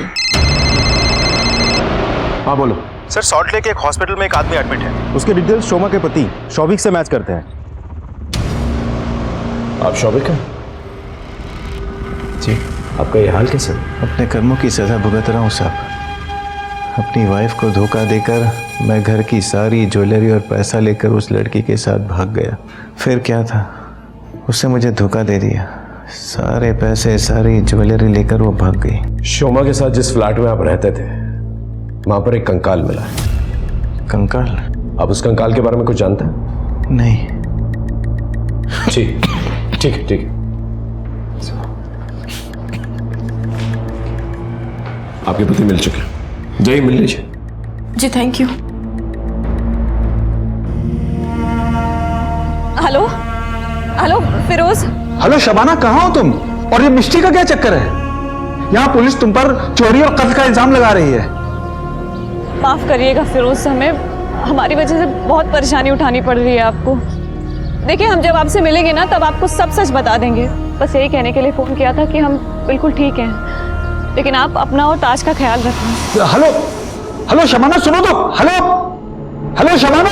Speaker 17: हाँ बोलो।
Speaker 9: सर, सॉल्ट लेक एक हॉस्पिटल में एक आदमी एडमिट है। उसके डिटेल्स शोमा के पति शौविक से मैच करते हैं।
Speaker 17: आप शौविक हैं?
Speaker 9: जी।
Speaker 17: आपका ये हाल कैसे?
Speaker 9: अपने कर्मों की सजा भुगत रहा हूँ साहब। अपनी वाइफ को धोखा देकर मैं घर की सारी ज्वेलरी और पैसा लेकर उस लड़की के साथ भाग गया। फिर क्या था, उसने मुझे धोखा दे दिया। सारे पैसे, सारी ज्वेलरी लेकर वो भाग गई।
Speaker 17: शोमा के साथ जिस फ्लैट में आप रहते थे, वहां पर एक कंकाल मिला है।
Speaker 9: कंकाल?
Speaker 17: आप उस कंकाल के बारे में कुछ जानते हैं?
Speaker 9: नहीं।
Speaker 17: ठीक ठीक ठीक। आपके पति मिल चुके हैं, जाइए मिल लीजिए।
Speaker 5: जी thank you.
Speaker 3: Hello hello Firoz.
Speaker 16: Hello Shabana, कहाँ हो तुम? और ये मिष्टी का क्या चक्कर है? यहाँ पुलिस तुम पर चोरी और कत्ल का इल्जाम लगा रही है।
Speaker 3: माफ करिएगा फिरोज, हमें हमारी वजह से बहुत परेशानी उठानी पड़ रही है आपको। देखिए, हम जब आपसे मिलेंगे ना तब आपको सब सच बता देंगे। बस यही कहने के लिए फोन किया था कि हम बिल्कुल ठीक हैं, लेकिन आप अपना और ताज का ख्याल रखें।
Speaker 16: हेलो हेलो शबाना, सुनो तो। Hello hello Shabana.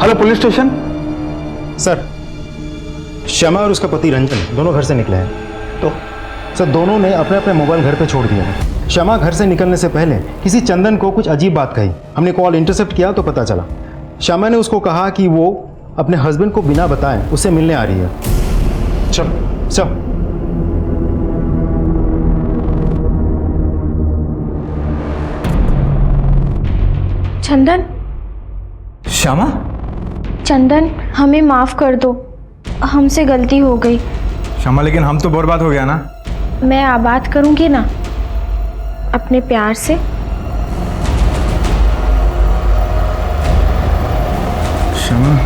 Speaker 16: Hello police station.
Speaker 9: Sir, Shyama और उसका पति रंजन दोनों घर से निकले हैं। तो सर दोनों ने अपने अपने मोबाइल घर पे छोड़ दिए हैं। श्यामा घर से निकलने से पहले किसी चंदन को कुछ अजीब बात कही। हमने कॉल इंटरसेप्ट किया तो पता चला श्यामा ने उसको कहा कि वो अपने हस्बैंड को बिना बताए उससे मिलने आ रही है। चल
Speaker 5: चंदन,
Speaker 17: श्यामा,
Speaker 5: चंदन हमें माफ कर दो, हमसे गलती हो गई।
Speaker 17: श्यामा लेकिन हम तो बर्बाद हो गया ना।
Speaker 5: मैं आबाद करूंगी ना अपने प्यार से।
Speaker 17: श्यामा,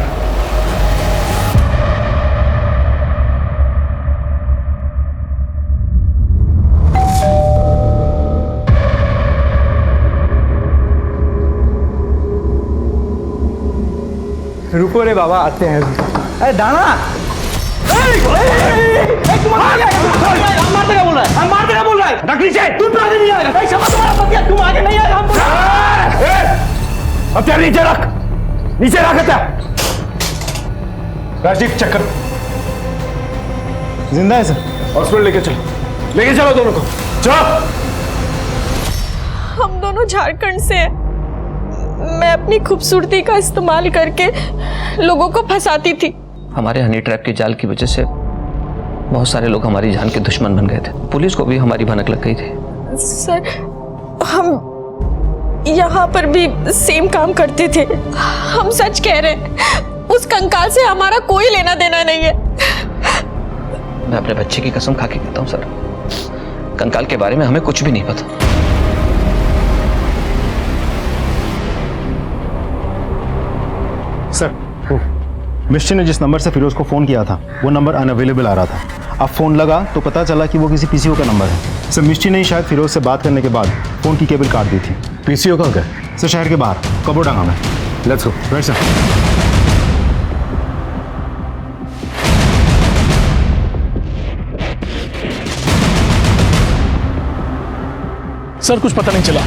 Speaker 11: रुको रे बाबा, आते हैं। अरे दाना, मारते क्या बोल रहा है? तुम तो आगे नहीं आएगा। तुम्हारा पतिया, तुम आगे नहीं आएगा।
Speaker 17: अब तेरे नीचे रख राजदीप, चक्कर
Speaker 9: जिंदा है सर।
Speaker 17: हॉस्पिटल लेके चलो दोनों को। चलो।
Speaker 18: हम दोनों झारखंड से हैं। मैं अपनी खूबसूरती का इस्तेमाल करके लोगों को फंसाती थी।
Speaker 8: हमारे हनी ट्रैप के जाल की वजह से बहुत सारे लोग हमारी जान के दुश्मन बन गए थे। पुलिस को भी हमारी भनक लग गई थी।
Speaker 18: सर, हम यहाँ पर भी सेम काम करते थे। हम सच कह रहे हैं, उस कंकाल से हमारा कोई लेना देना नहीं है।
Speaker 8: मैं अपने बच्चे की कसम खा के कहता हूँ सर, कंकाल के बारे में हमें कुछ भी नहीं पता।
Speaker 9: सर, मिस्टर ने जिस नंबर से फिरोज को फ़ोन किया था वो नंबर अनअवेलेबल आ रहा था। अब फ़ोन लगा तो पता चला कि वो किसी पीसीओ का नंबर है। सर मिस्टी ने ही शायद फिरोज से बात करने के बाद फ़ोन की केबल काट दी थी।
Speaker 17: पीसीओ कहाँ गए?
Speaker 9: सर शहर के बाहर कबोडांगा में।
Speaker 17: Let's go.
Speaker 9: Right sir.
Speaker 2: Sir कुछ पता नहीं चला।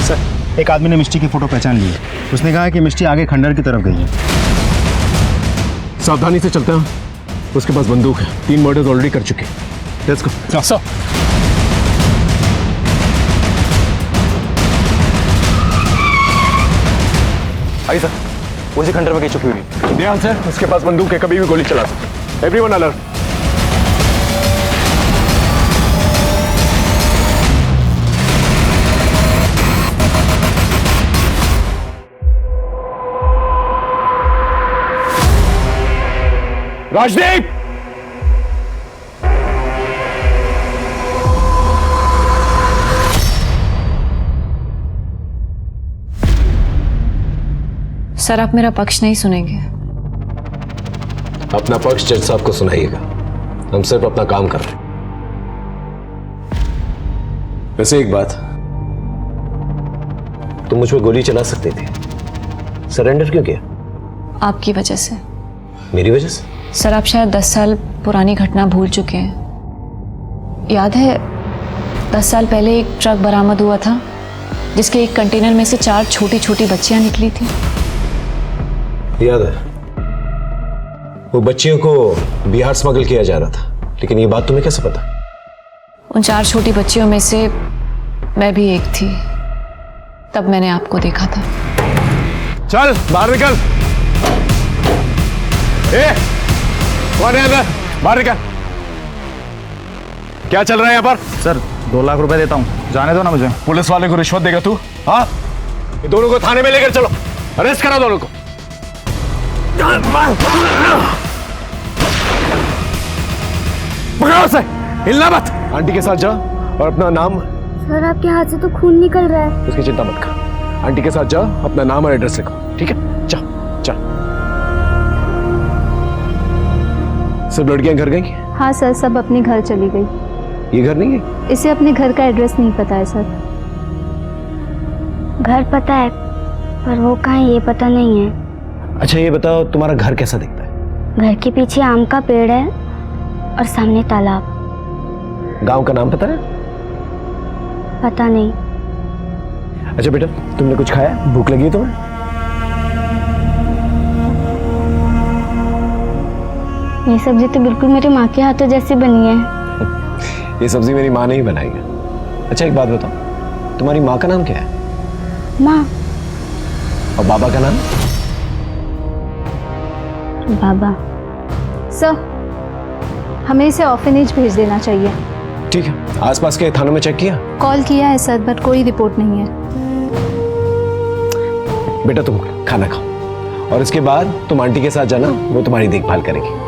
Speaker 9: सर एक आदमी ने मिस्टी की फ़ोटो पहचान ली है। उसने कहा कि मिस्टी आगे खंडर की तरफ गई है।
Speaker 17: सावधानी से चलते हैं। उसके पास बंदूक है। 3 मर्डर्स ऑलरेडी कर चुके। Let's go.
Speaker 2: Sir
Speaker 17: I sir, उसी खंडर में कहीं छुपी हुई। ध्यान से, उसके पास बंदूक है, कभी भी गोली चला सकते। Everyone alert. राजदीप,
Speaker 3: सर आप मेरा पक्ष नहीं सुनेंगे।
Speaker 17: अपना पक्ष जज साहब को सुनाइएगा। हम सिर्फ अपना काम कर रहे हैं। वैसे एक बात, तुम मुझ पर गोली चला सकते थे, सरेंडर क्यों किया?
Speaker 3: आपकी वजह से।
Speaker 17: मेरी वजह से?
Speaker 3: सर आप शायद 10 साल पुरानी घटना भूल चुके हैं। याद है 10 साल पहले एक ट्रक बरामद हुआ था जिसके एक कंटेनर में से 4 छोटी छोटी बच्चियां निकली थी।
Speaker 17: याद है, वो बच्चियों को बिहार स्मगल किया जा रहा था, लेकिन ये बात तुम्हें कैसे पता?
Speaker 3: उन 4 छोटी बच्चियों में से मैं भी एक थी। तब मैंने आपको देखा था।
Speaker 17: चल बाहर निकल। कौन है अंदर? बाहर निकल। क्या चल रहा है यहाँ पर?
Speaker 9: सर 2 लाख रुपए देता हूँ, जाने दो ना मुझे।
Speaker 17: पुलिस वाले को रिश्वत देगा तू? हाँ, ये दोनों को थाने में लेकर चलो, अरेस्ट करा दोनों को। पकड़ो उसे, हिलना मत। आंटी के साथ जा और अपना नाम।
Speaker 7: सर आपके हाथ से तो खून निकल रहा है।
Speaker 17: उसकी चिंता मत कर। आंटी के साथ जा, अपना नाम और एड्रेस लिखो, ठीक है? जा जा। सब लड़कियां घर गई?
Speaker 19: हाँ सर, सब अपने घर चली गई।
Speaker 17: ये घर नहीं है?
Speaker 19: इसे अपने घर का एड्रेस नहीं पता है सर।
Speaker 7: घर पता है पर वो कहाँ है ये पता नहीं है।
Speaker 17: अच्छा ये बताओ, तुम्हारा घर कैसा दिखता है?
Speaker 7: घर के पीछे आम का पेड़ है और सामने तालाब।
Speaker 17: गांव का नाम पता है?
Speaker 7: पता नहीं।
Speaker 17: अच्छा बेटा, तुमने कुछ खाया? भूख लगी है तुम्हें?
Speaker 19: ये सब्जी तो बिल्कुल मेरे माँ के हाथों जैसी बनी है।
Speaker 17: ये सब्जी मेरी माँ ने ही बनाई है। अच्छा एक बात बताओ, तुम्हारी माँ का नाम क्या है?
Speaker 19: माँ।
Speaker 17: और बाबा का नाम?
Speaker 19: बाबा। सर, हमें इसे ऑर्फनेज भेज देना चाहिए।
Speaker 17: ठीक है, आसपास के थानों में चेक किया?
Speaker 19: कॉल किया है सर, बट कोई रिपोर्ट नहीं है।
Speaker 17: बेटा तुम खाना खाओ और इसके बाद तुम आंटी के साथ जाना, वो तुम्हारी देखभाल करेगी।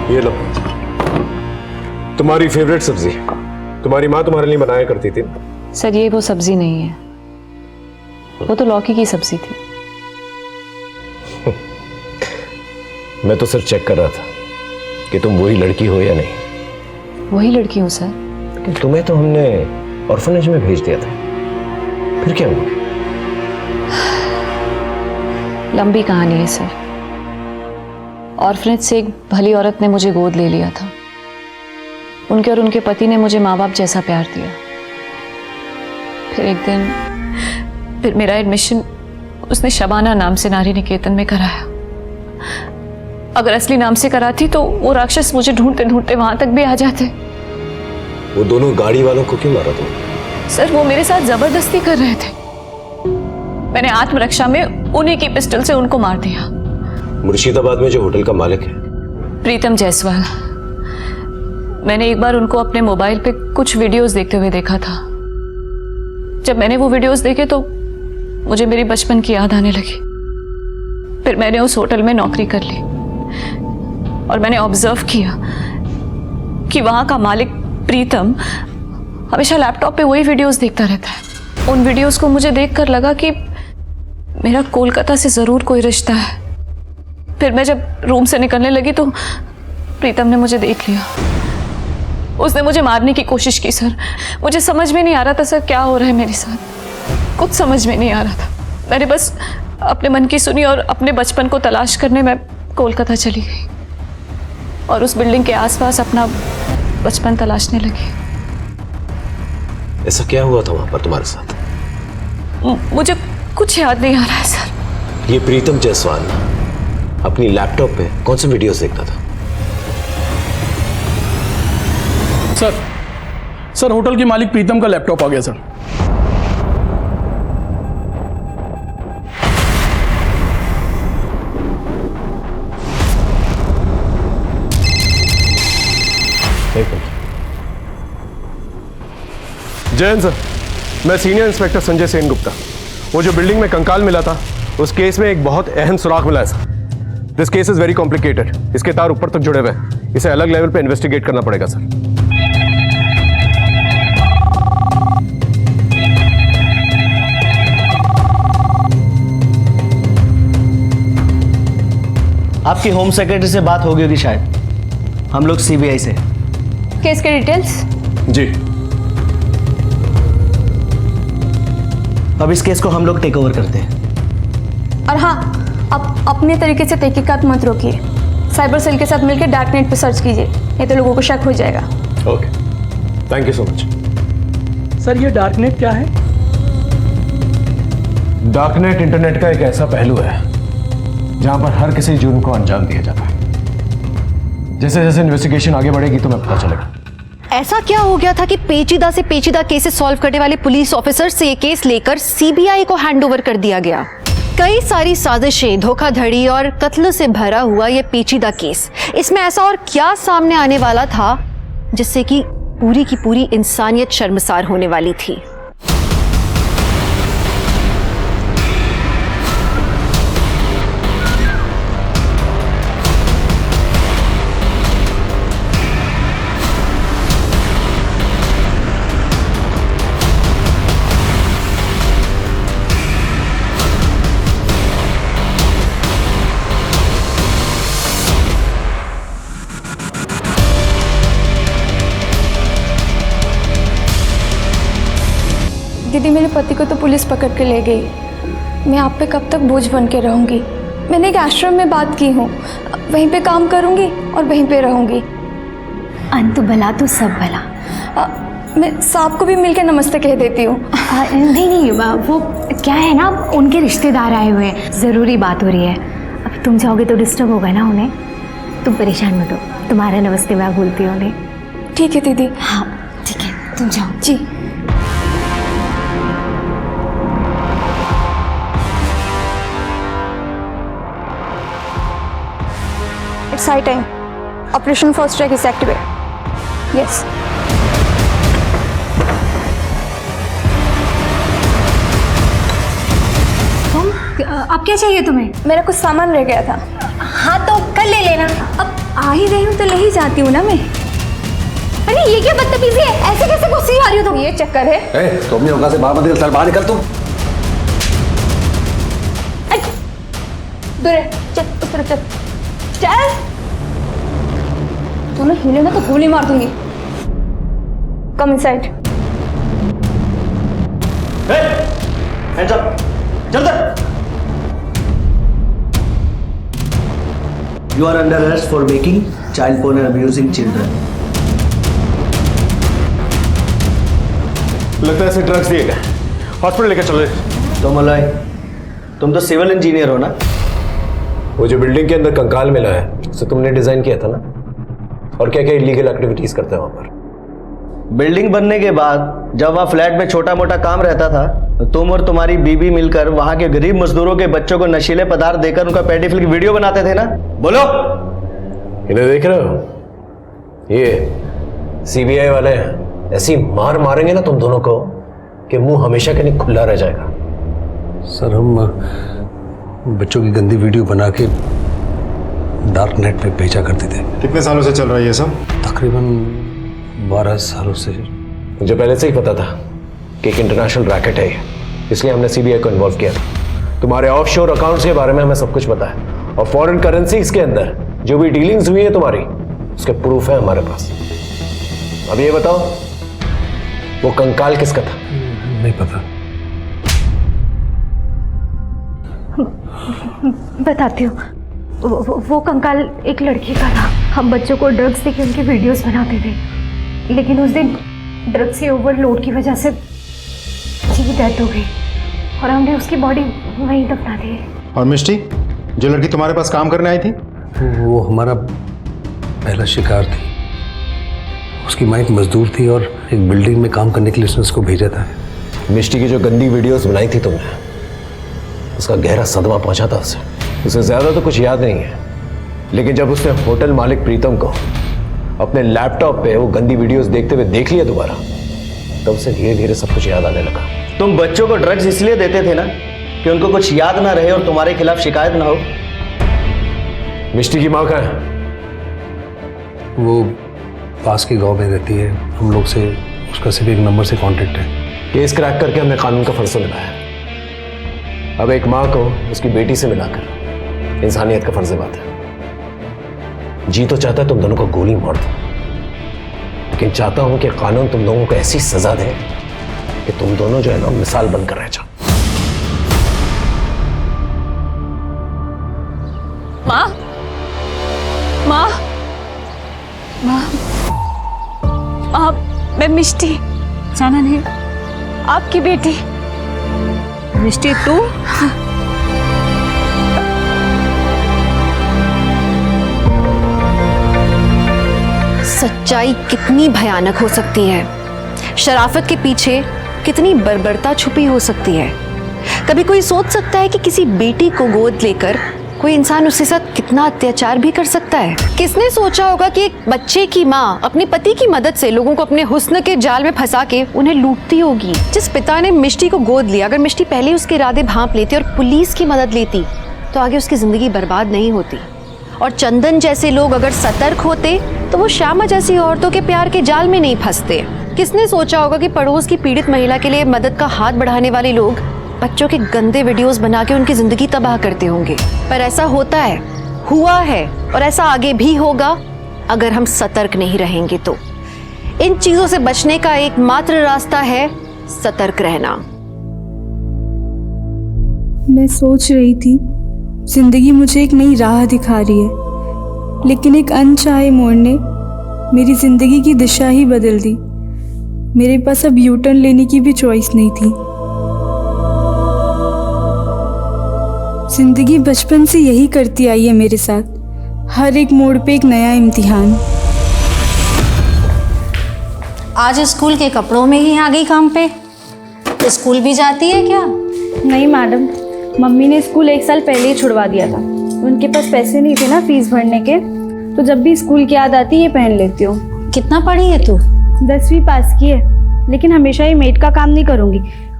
Speaker 17: ये लो, तुम्हारी फेवरेट सब्जी, तुम्हारी माँ तुम्हारे लिए बनाया करती थी।
Speaker 3: सर ये वो सब्जी नहीं है, वो तो लौकी की सब्जी थी।
Speaker 17: मैं तो सिर्फ चेक कर रहा था कि तुम वही लड़की हो या नहीं।
Speaker 3: वही लड़की हूँ सर।
Speaker 17: लेकिन तुम्हें तो हमने ऑर्फनेज में भेज दिया था, फिर क्या हुआ?
Speaker 3: लंबी कहानी है सर। ऑर्फनेज से एक भली औरत ने मुझे गोद ले लिया था। उनके और उनके पति ने मुझे माँ बाप जैसा प्यार दिया। फिर एक दिन मेरा एडमिशन उसने शबाना नाम से नारी निकेतन में कराया। अगर असली नाम से कराती तो वो राक्षस मुझे ढूंढते ढूंढते वहां तक भी आ जाते।
Speaker 17: वो दोनों गाड़ी वालों को क्यों मारा तुम?
Speaker 3: सर वो मेरे साथ जबरदस्ती कर रहे थे। मैंने आत्मरक्षा में उन्हीं की पिस्टल से उनको मार दिया।
Speaker 17: मुर्शिदाबाद में जो होटल का मालिक है,
Speaker 3: प्रीतम जायसवाल। मैंने एक बार उनको अपने मोबाइल पे कुछ वीडियोस देखते हुए देखा था। जब मैंने वो वीडियोस देखे तो मुझे मेरी बचपन की याद आने लगी। फिर मैंने उस होटल में नौकरी कर ली और मैंने ऑब्जर्व किया कि वहां का मालिक प्रीतम हमेशा लैपटॉप पे वही वीडियोस देखता रहता है। उन वीडियोस को मुझे देखकर लगा कि मेरा कोलकाता से जरूर कोई रिश्ता है। फिर मैं जब रूम से निकलने लगी तो प्रीतम ने मुझे देख लिया। उसने मुझे मारने की कोशिश की सर। मुझे समझ में नहीं आ रहा था सर क्या हो रहा है मेरे साथ, कुछ समझ में नहीं आ रहा था। मैंने बस अपने मन की सुनी और अपने बचपन को तलाश करने में कोलकाता चली गई और उस बिल्डिंग के आसपास अपना बचपन तलाशने लगी।
Speaker 17: ऐसा क्या हुआ था वहां पर तुम्हारे साथ?
Speaker 3: मुझे कुछ याद नहीं आ रहा है सर।
Speaker 17: ये प्रीतम जायसवाल अपनी लैपटॉप पे कौन से वीडियोस देखता था?
Speaker 2: सर होटल के मालिक प्रीतम का लैपटॉप आ गया सर।
Speaker 17: जयन सर, मैं सीनियर इंस्पेक्टर संजय सेन गुप्ता। वो जो बिल्डिंग में कंकाल मिला था उस केस में एक बहुत अहम सुराग मिला है sir. This case is very complicated. इसके तार ऊपर तक जुड़े हुए हैं। इसे अलग लेवल पे इन्वेस्टिगेट करना पड़ेगा सर।
Speaker 13: आपकी होम सेक्रेटरी से बात हो गई होगी शायद। हम लोग सीबीआई से।
Speaker 12: केस के डिटेल्स?
Speaker 17: जी।
Speaker 13: अब इस केस को हम लोग टेक ओवर करते हैं।
Speaker 12: और हाँ, आप अपने तरीके से तहकीकात मत रोकिए। साइबर सेल के साथ मिलकर डार्क नेट पे सर्च कीजिए, नहीं तो लोगों को शक हो जाएगा।
Speaker 17: Okay, thank you so much.
Speaker 11: Sir ये डार्क नेट क्या है?
Speaker 16: डार्क नेट इंटरनेट का एक ऐसा पहलू है जहां पर हर किसी जुर्म को अंजाम दिया जाता है। जैसे जैसे इन्वेस्टिगेशन आगे बढ़ेगी तुम्हें पता चलेगा।
Speaker 1: ऐसा क्या हो गया था कि पेचीदा से पेचीदा केसेस सॉल्व करने वाले पुलिस ऑफिसर से ये केस लेकर सीबीआई को हैंडओवर कर दिया गया। कई सारी साजिशें, धोखाधड़ी और कत्ल से भरा हुआ ये पेचीदा केस, इसमें ऐसा और क्या सामने आने वाला था जिससे कि पूरी की पूरी इंसानियत शर्मसार होने वाली थी।
Speaker 5: दीदी, मेरे पति को तो पुलिस पकड़ के ले गई। मैं आप पे कब तक बोझ बन के रहूंगी? मैंने एक आश्रम में बात की हूँ, वहीं पे काम करूंगी और वहीं पे रहूंगी।
Speaker 12: अंत भला तो सब भला। मैं साहब को भी मिलकर नमस्ते कह देती हूँ।
Speaker 19: नहीं नहीं, वो क्या है ना, उनके रिश्तेदार आए हुए हैं, ज़रूरी बात हो रही है। अब तुम जाओगे तो डिस्टर्ब होगा ना उन्हें, तुम परेशान मत हो, तुम्हारा नमस्ते मैं बोलती हूँ उन्हें।
Speaker 12: ठीक है दीदी।
Speaker 19: हाँ ठीक है, तुम जाओ।
Speaker 12: जी। It's high time. Operation First Track is activated. Yes.
Speaker 19: अब क्या चाहिए तुम्हें?
Speaker 12: मेरा कुछ सामान रह गया था।
Speaker 19: हाँ तो कल ले लेना।
Speaker 12: अब आ ही रही हूँ तो ले ही जाती हूँ ना मैं।
Speaker 19: अरे ये क्या बदतमीजी है, ऐसे कैसे गुस्से आ रही हो तुम?
Speaker 12: ये चक्कर है।
Speaker 11: तुम अपनी औकात से बाहर मत निकल, सर बाहर निकल तुम।
Speaker 12: दूर है, चल उतर चल चल। तूने हिले ना तो गोली मार दूंगी। Come inside.
Speaker 11: हैंड्स अप, जल्दी। You are under arrest for making child porn and abusing children.
Speaker 17: लगता है इसे ड्रग्स दिए गए, हॉस्पिटल लेकर चलो।
Speaker 11: तो मलय, तुम तो सिविल इंजीनियर हो ना?
Speaker 17: वो जो बिल्डिंग के अंदर कंकाल मिला है उसे तुमने डिजाइन किया था ना? और क्या क्या इलीगल एक्टिविटीज करते हैं वहां पर?
Speaker 11: बिल्डिंग बनने के बाद जब वहाँ फ्लैट में छोटा मोटा काम रहता था तो तुम और तुम्हारी बीबी मिलकर वहाँ के गरीब मजदूरों के बच्चों को नशीले पदार्थ देकर उनका पेडोफिल की वीडियो बनाते थे ना? बोलो।
Speaker 17: इन्हें देख रहे हो? ये सीबीआई वाले हैं, ऐसी मार मारेंगे ना तुम दोनों को कि मुंह हमेशा के लिए खुला रह जाएगा।
Speaker 20: सर हम बच्चों की गंदी वीडियो बना के डार्क नेट पे भेजा करते थे।
Speaker 9: कितने सालों से चल रहा है ये सब?
Speaker 20: तकरीबन 12 सालों से।
Speaker 17: मुझे पहले से ही पता था कि एक इंटरनेशनल रैकेट है ये, इसलिए हमने सीबीआई को इन्वॉल्व किया। तुम्हारे ऑफशोर अकाउंट्स के बारे में हमें सब कुछ पता है और फॉरेन करेंसीज के अंदर जो भी डीलिंग्स हुई है तुम्हारी, उसके प्रूफ है हमारे पास। अब ये बताओ वो कंकाल किसका था?
Speaker 20: नहीं पता।
Speaker 19: बताती हूँ। वो कंकाल एक लड़की का था। हम बच्चों को ड्रग्स देके उनकी वीडियोस बनाते थे, लेकिन उस दिन ड्रग्स के ओवरलोड की वजह से उसकी डेथ हो गई और हमने उसकी बॉडी वहीं दफना दी।
Speaker 9: और मिष्टी, जो लड़की तुम्हारे पास काम करने आई थी?
Speaker 20: वो हमारा पहला शिकार थी। उसकी माँ एक मजदूर थी और एक बिल्डिंग में काम करने के लिए उसने उसको भेजा था।
Speaker 17: मिष्टी की जो गंदी वीडियोस बनाई थी तुमने, उसका गहरा सदमा पहुंचा था उसे ज्यादा तो कुछ याद नहीं है, लेकिन जब उसने होटल मालिक प्रीतम को अपने लैपटॉप पे वो गंदी वीडियोस देखते हुए देख लिया दोबारा, तब उसे धीरे धीरे सब कुछ याद आने लगा।
Speaker 11: तुम बच्चों को ड्रग्स इसलिए देते थे ना कि उनको कुछ याद ना रहे और तुम्हारे खिलाफ शिकायत ना हो।
Speaker 17: मिष्टी की माँ कहाँ है?
Speaker 20: वो पास के गांव में रहती है। हम लोग से उसका सिर्फ एक नंबर से कांटेक्ट है।
Speaker 17: केस क्रैक करके हमने कानून का फरसा निभाया। अब एक माँ को उसकी बेटी से मिलाकर इंसानियत का फर्ज बात है। जी तो चाहता है तुम दोनों को गोली मार दो, लेकिन चाहता हूं कि कानून तुम लोगों को ऐसी सजा दे कि तुम दोनों जो है ना मिसाल बनकर रह जाओ।
Speaker 18: माँ, माँ, माँ, माँ, मैं मिष्टी, जाना नहीं, आपकी बेटी। मिष्टी तू?
Speaker 1: सच्चाई कितनी भयानक हो सकती है, शराफत के पीछे कितनी बर्बरता छुपी हो सकती है। कभी कोई सोच सकता है कि किसी बेटी को गोद लेकर कोई इंसान उसके साथ कितना अत्याचार भी कर सकता है? किसने सोचा होगा कि एक बच्चे की माँ अपने पति की मदद से लोगों को अपने हुस्न के जाल में फंसा के उन्हें लूटती होगी? जिस पिता ने मिष्टी को गोद लिया, अगर मिष्टी पहले उसके इरादे भांप लेती और पुलिस की मदद लेती तो आगे उसकी जिंदगी बर्बाद नहीं होती। और चंदन जैसे लोग अगर सतर्क होते तो वो श्यामा जैसी औरतों के प्यार के जाल में नहीं फंसते। किसने सोचा होगा कि पड़ोस की पीड़ित महिला के लिए मदद का हाथ बढ़ाने वाले लोग बच्चों के गंदे वीडियोस बना के उनकी जिंदगी तबाह करते होंगे? पर ऐसा होता है, हुआ है और ऐसा आगे भी होगा अगर हम सतर्क नहीं रहेंगे तो। इन चीजों से बचने का एकमात्र रास्ता है सतर्क रहना।
Speaker 21: मैं सोच रही थी जिंदगी मुझे एक नई राह दिखा रही है, लेकिन एक अनचाहे मोड़ ने मेरी जिंदगी की दिशा ही बदल दी। मेरे पास अब यू टर्न लेने की भी चॉइस नहीं थी। जिंदगी बचपन से यही करती आई है मेरे साथ, हर एक मोड़ पे एक नया इम्तिहान।
Speaker 3: आज स्कूल के कपड़ों में ही आ गई काम पे। स्कूल भी जाती है क्या?
Speaker 5: नहीं मैडम, मम्मी ने स्कूल 1 साल पहले ही छुड़वा दिया था। उनके पास पैसे नहीं थे ना फीस भरने के, तो जब भी स्कूल की याद आती ये पहन लेती हूँ।
Speaker 3: कितना पढ़ी है तू?
Speaker 5: 10वीं पास की है, लेकिन हमेशा ही मेड का काम नहीं करूँगी।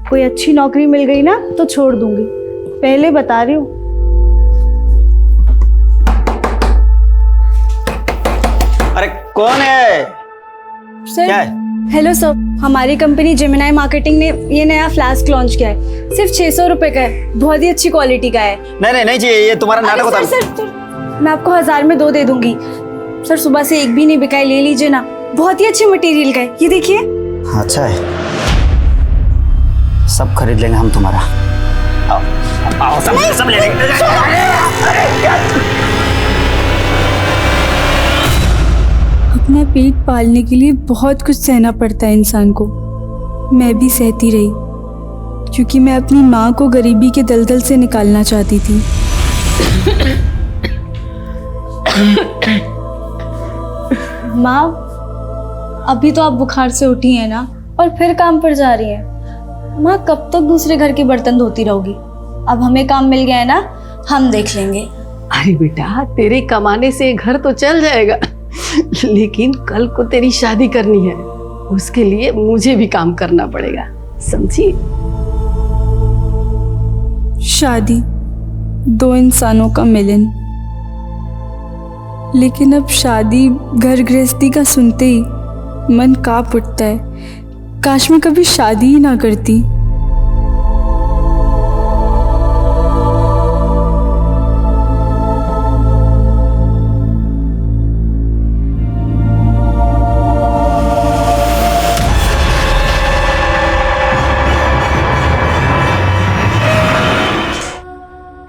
Speaker 5: कोई अच्छी नौकरी मिल गई ना तो छोड़ दूँगी, पहले बता रही हूँ।
Speaker 11: अरे कौन है?
Speaker 5: सर,
Speaker 11: क्या है?
Speaker 5: हेलो सर, हमारी कंपनी जेमिनाई मार्केटिंग ने ये नया फ्लास्क लॉन्च किया है। सिर्फ 600 रुपये का है, बहुत ही अच्छी क्वालिटी का है।
Speaker 11: नहीं चाहिए, ये तुम्हारा नाटक होता है।
Speaker 5: सर, मैं आपको 1000 में 2 दे दूंगी। सर, सुबह से एक भी नहीं बिका है, ले लीजिए ना, बहुत ही अच्छे मटेरियल का है। ये देखिए।
Speaker 11: अच्छा है, सब खरीद लेंगे हम तुम्हारा। आओ सब ले लेंगे।
Speaker 21: अपना पेट पालने के लिए बहुत कुछ सहना पड़ता है इंसान को। मैं भी सहती रही, क्योंकि मैं अपनी माँ को गरीबी के दलदल से निकालना चाहती थी।
Speaker 5: माँ, अभी तो आप बुखार से उठी हैं ना, और फिर काम पर जा रही हैं। माँ, कब तक दूसरे घर के बर्तन धोती रहोगी? अब हमें काम मिल गया है ना, हम देख लेंगे।
Speaker 4: अरे बेटा, तेरे कमाने से घर तो चल जाएगा, लेकिन कल को तेरी शादी करनी है, उसके लिए मुझे भी काम करना पड़ेगा, समझी?
Speaker 21: शादी 2 इंसानों का मिलन, लेकिन अब शादी घर गृहस्थी का सुनते ही मन कांप उठता है। काश मैं कभी शादी ही ना करती।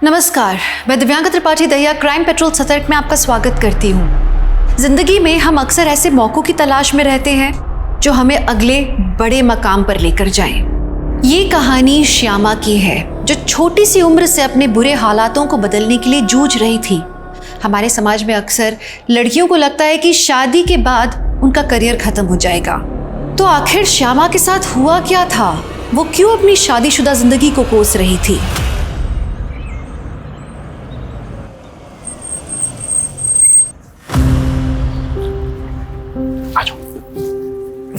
Speaker 1: नमस्कार, मैं दिव्यांका त्रिपाठी दहिया क्राइम पेट्रोल सतर्क में आपका स्वागत करती हूँ। जिंदगी में हम अक्सर ऐसे मौकों की तलाश में रहते हैं जो हमें अगले बड़े मकाम पर लेकर जाएं। ये कहानी श्यामा की है, जो छोटी सी उम्र से अपने बुरे हालातों को बदलने के लिए जूझ रही थी। हमारे समाज में अक्सर लड़कियों को लगता है कि शादी के बाद उनका करियर खत्म हो जाएगा। तो आखिर श्यामा के साथ हुआ क्या था? वो क्यों अपनी शादीशुदा जिंदगी को कोस रही थी?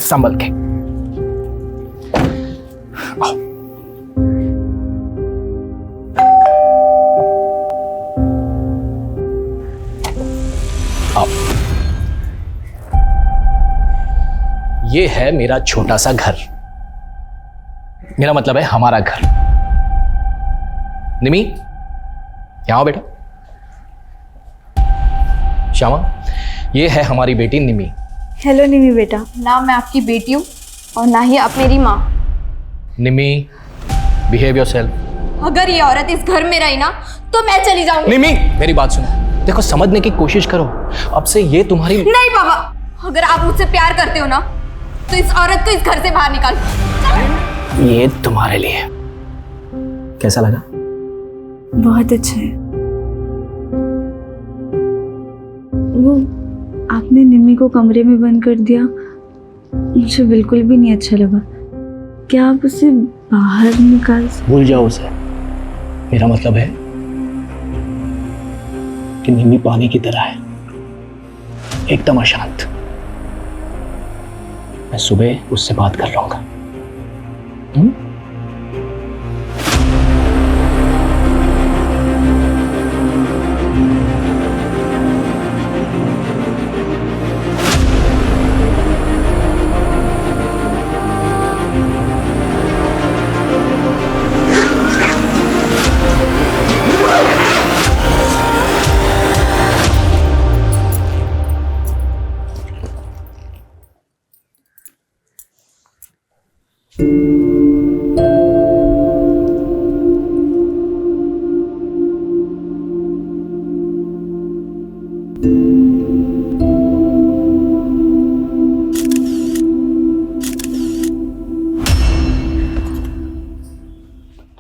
Speaker 22: संभल के आओ। आओ। ये है मेरा छोटा सा घर, मेरा मतलब है हमारा घर। निमी, यहां आओ बेटा। श्यामा, ये है हमारी बेटी निमी।
Speaker 5: हेलो निमी बेटा। ना मैं आपकी बेटी हूँ और ना ही आप मेरी माँ।
Speaker 22: निमी, बिहेव योरसेल्फ।
Speaker 12: अगर ये औरत इस घर में रही ना तो मैं चली जाऊंगी।
Speaker 22: निमी, मेरी बात सुनो, देखो समझने की कोशिश करो। अब से ये तुम्हारी
Speaker 12: नहीं पापा, अगर आप मुझसे प्यार करते हो ना तो इस औरत को इस घर से बाहर निकाल।
Speaker 22: ये तुम्हारे लिए। कैसा लगा?
Speaker 21: बहुत अच्छा है। वो आपने निम्मी को कमरे में बंद कर दिया, मुझे बिल्कुल भी नहीं अच्छा लगा। क्या आप उसे बाहर निकाल?
Speaker 22: भूल जाओ उसे। मेरा मतलब है कि निम्मी पानी की तरह है, एकदम अशांत। मैं सुबह उससे बात कर लूंगा।